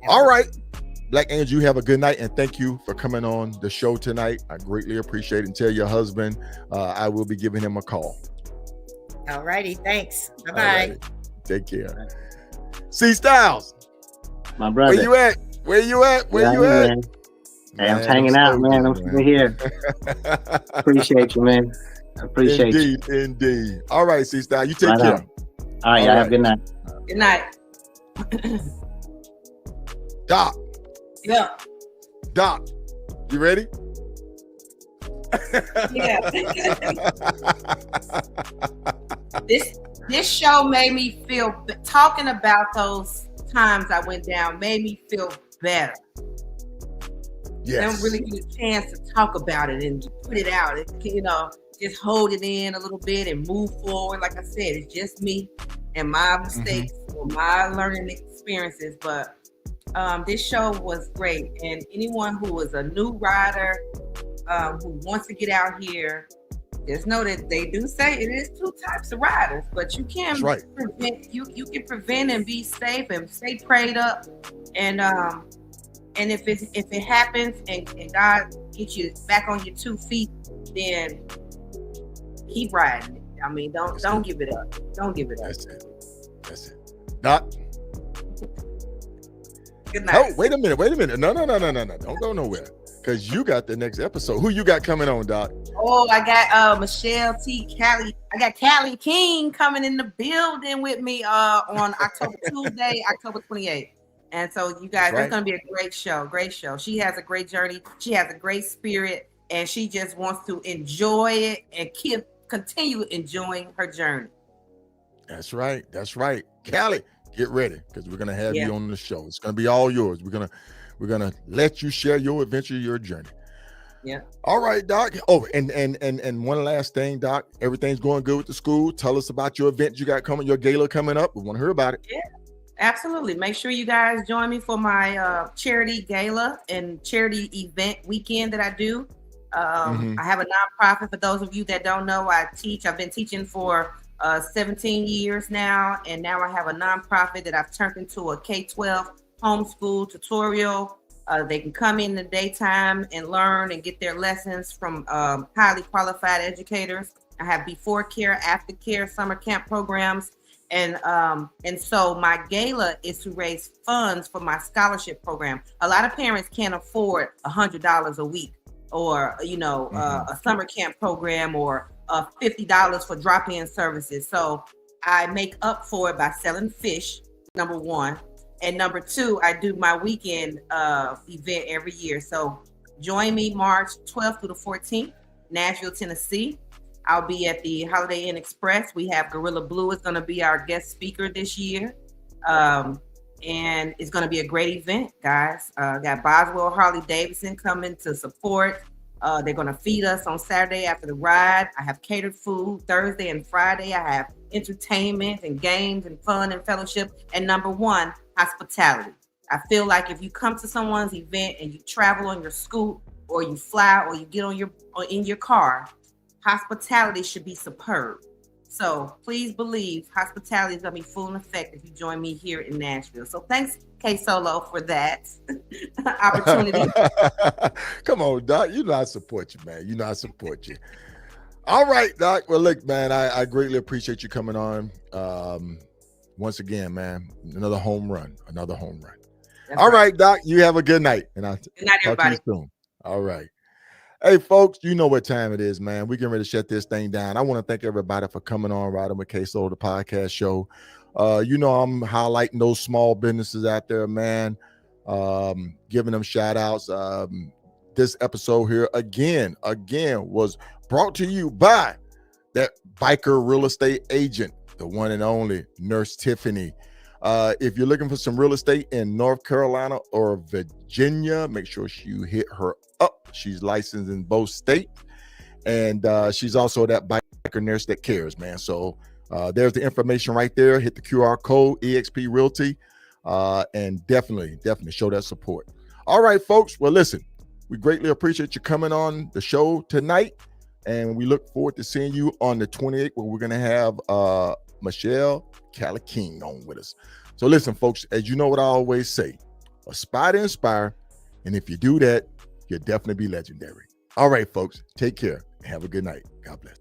All right. Black Angel, you have a good night, and thank you for coming on the show tonight. I greatly appreciate it. And tell your husband I will be giving him a call. All righty. Thanks. Bye-bye. Right. Take care. Cstyles. My brother. Where you at? Where you at? Hey, I'm hanging out, man. I'm still here. Appreciate you, man. Appreciate you. Indeed. All right, Cstyle. You take care. All right, y'all have a good night. Good night. Doc. Yeah. Doc, you ready? Yeah. This show made me feel, talking about those times I went down made me feel better. Yes. I don't really get a chance to talk about it and put it out. Just hold it in a little bit and move forward. Like I said, it's just me and my mistakes or my learning experiences. But this show was great. And anyone who is a new rider, who wants to get out here, just know that they do say it is two types of riders, but you can prevent. You can prevent and be safe and stay prayed up. And if it happens and God gets you back on your 2 feet, then keep riding. I mean, don't give it up. Don't give it up. That's it. Doc. Good night. Oh, wait a minute. No. Don't go nowhere, because you got the next episode. Who you got coming on, Doc? Oh, I got Michelle T. Callie. I got Callie King coming in the building with me on Tuesday, October 28th. And so you guys, That's right. it's going to be a great show. Great show. She has a great journey. She has a great spirit, and she just wants to enjoy it and continue enjoying her journey. That's right. That's right. Callie, get ready because we're gonna have Yeah. you on the show. It's gonna be all yours. We're gonna let you share your adventure, your journey. Yeah. All right, Doc. Oh, and one last thing, Doc. Everything's going good with the school. Tell us about your event you got coming, your gala coming up. We want to hear about it. Yeah, absolutely. Make sure you guys join me for my charity gala and charity event weekend that I do. I have a nonprofit. For those of you that don't know, I've been teaching for 17 years now, and now I have a nonprofit that I've turned into a K-12 homeschool tutorial. They can come in the daytime and learn and get their lessons from highly qualified educators. I have before care, after care, summer camp programs. And so my gala is to raise funds for my scholarship program. A lot of parents can't afford $100 a week, or a summer camp program, or $50 for drop-in services. So I make up for it by selling fish, number one. And number two, I do my weekend event every year. So join me March 12th through the 14th, Nashville, Tennessee. I'll be at the Holiday Inn Express. We have Gorilla Blue is going to be our guest speaker this year. And it's going to be a great event, guys. Got Boswell Harley Davidson coming to support. They're going to feed us on Saturday after the ride. I have catered food Thursday and Friday. I have entertainment and games and fun and fellowship. And number one, hospitality. I feel like if you come to someone's event and you travel on your scoot, or you fly, or you get in your car, hospitality should be superb. So please believe hospitality is going to be full in effect if you join me here in Nashville. So thanks, KSolo, for that opportunity. Come on, Doc. You know I support you, man. You know I support you. All right, Doc. Well, look, man, I greatly appreciate you coming on. Once again, man, another home run. That's All right, Doc. You have a good night. And I'll Good night, talk everybody. to you soon. All right. Hey, folks, you know what time it is, man. We're getting ready to shut this thing down. I want to thank everybody for coming on Riding with KSolo, the podcast show. I'm highlighting those small businesses out there, man, giving them shout outs. This episode here, again, was brought to you by that biker real estate agent, the one and only Nurse Tiffany. If you're looking for some real estate in North Carolina or Virginia, make sure you hit her up. She's licensed in both states, and she's also that biker nurse that cares, man. So there's the information right there. Hit the QR code, EXP Realty, and definitely show that support. All right, folks. Well, listen, we greatly appreciate you coming on the show tonight, and we look forward to seeing you on the 28th, where we're going to have Michelle Caliking on with us. So listen, folks, as you know what I always say, aspire to inspire, and if you do that, you'll definitely be legendary. All right, folks, take care and have a good night. God bless.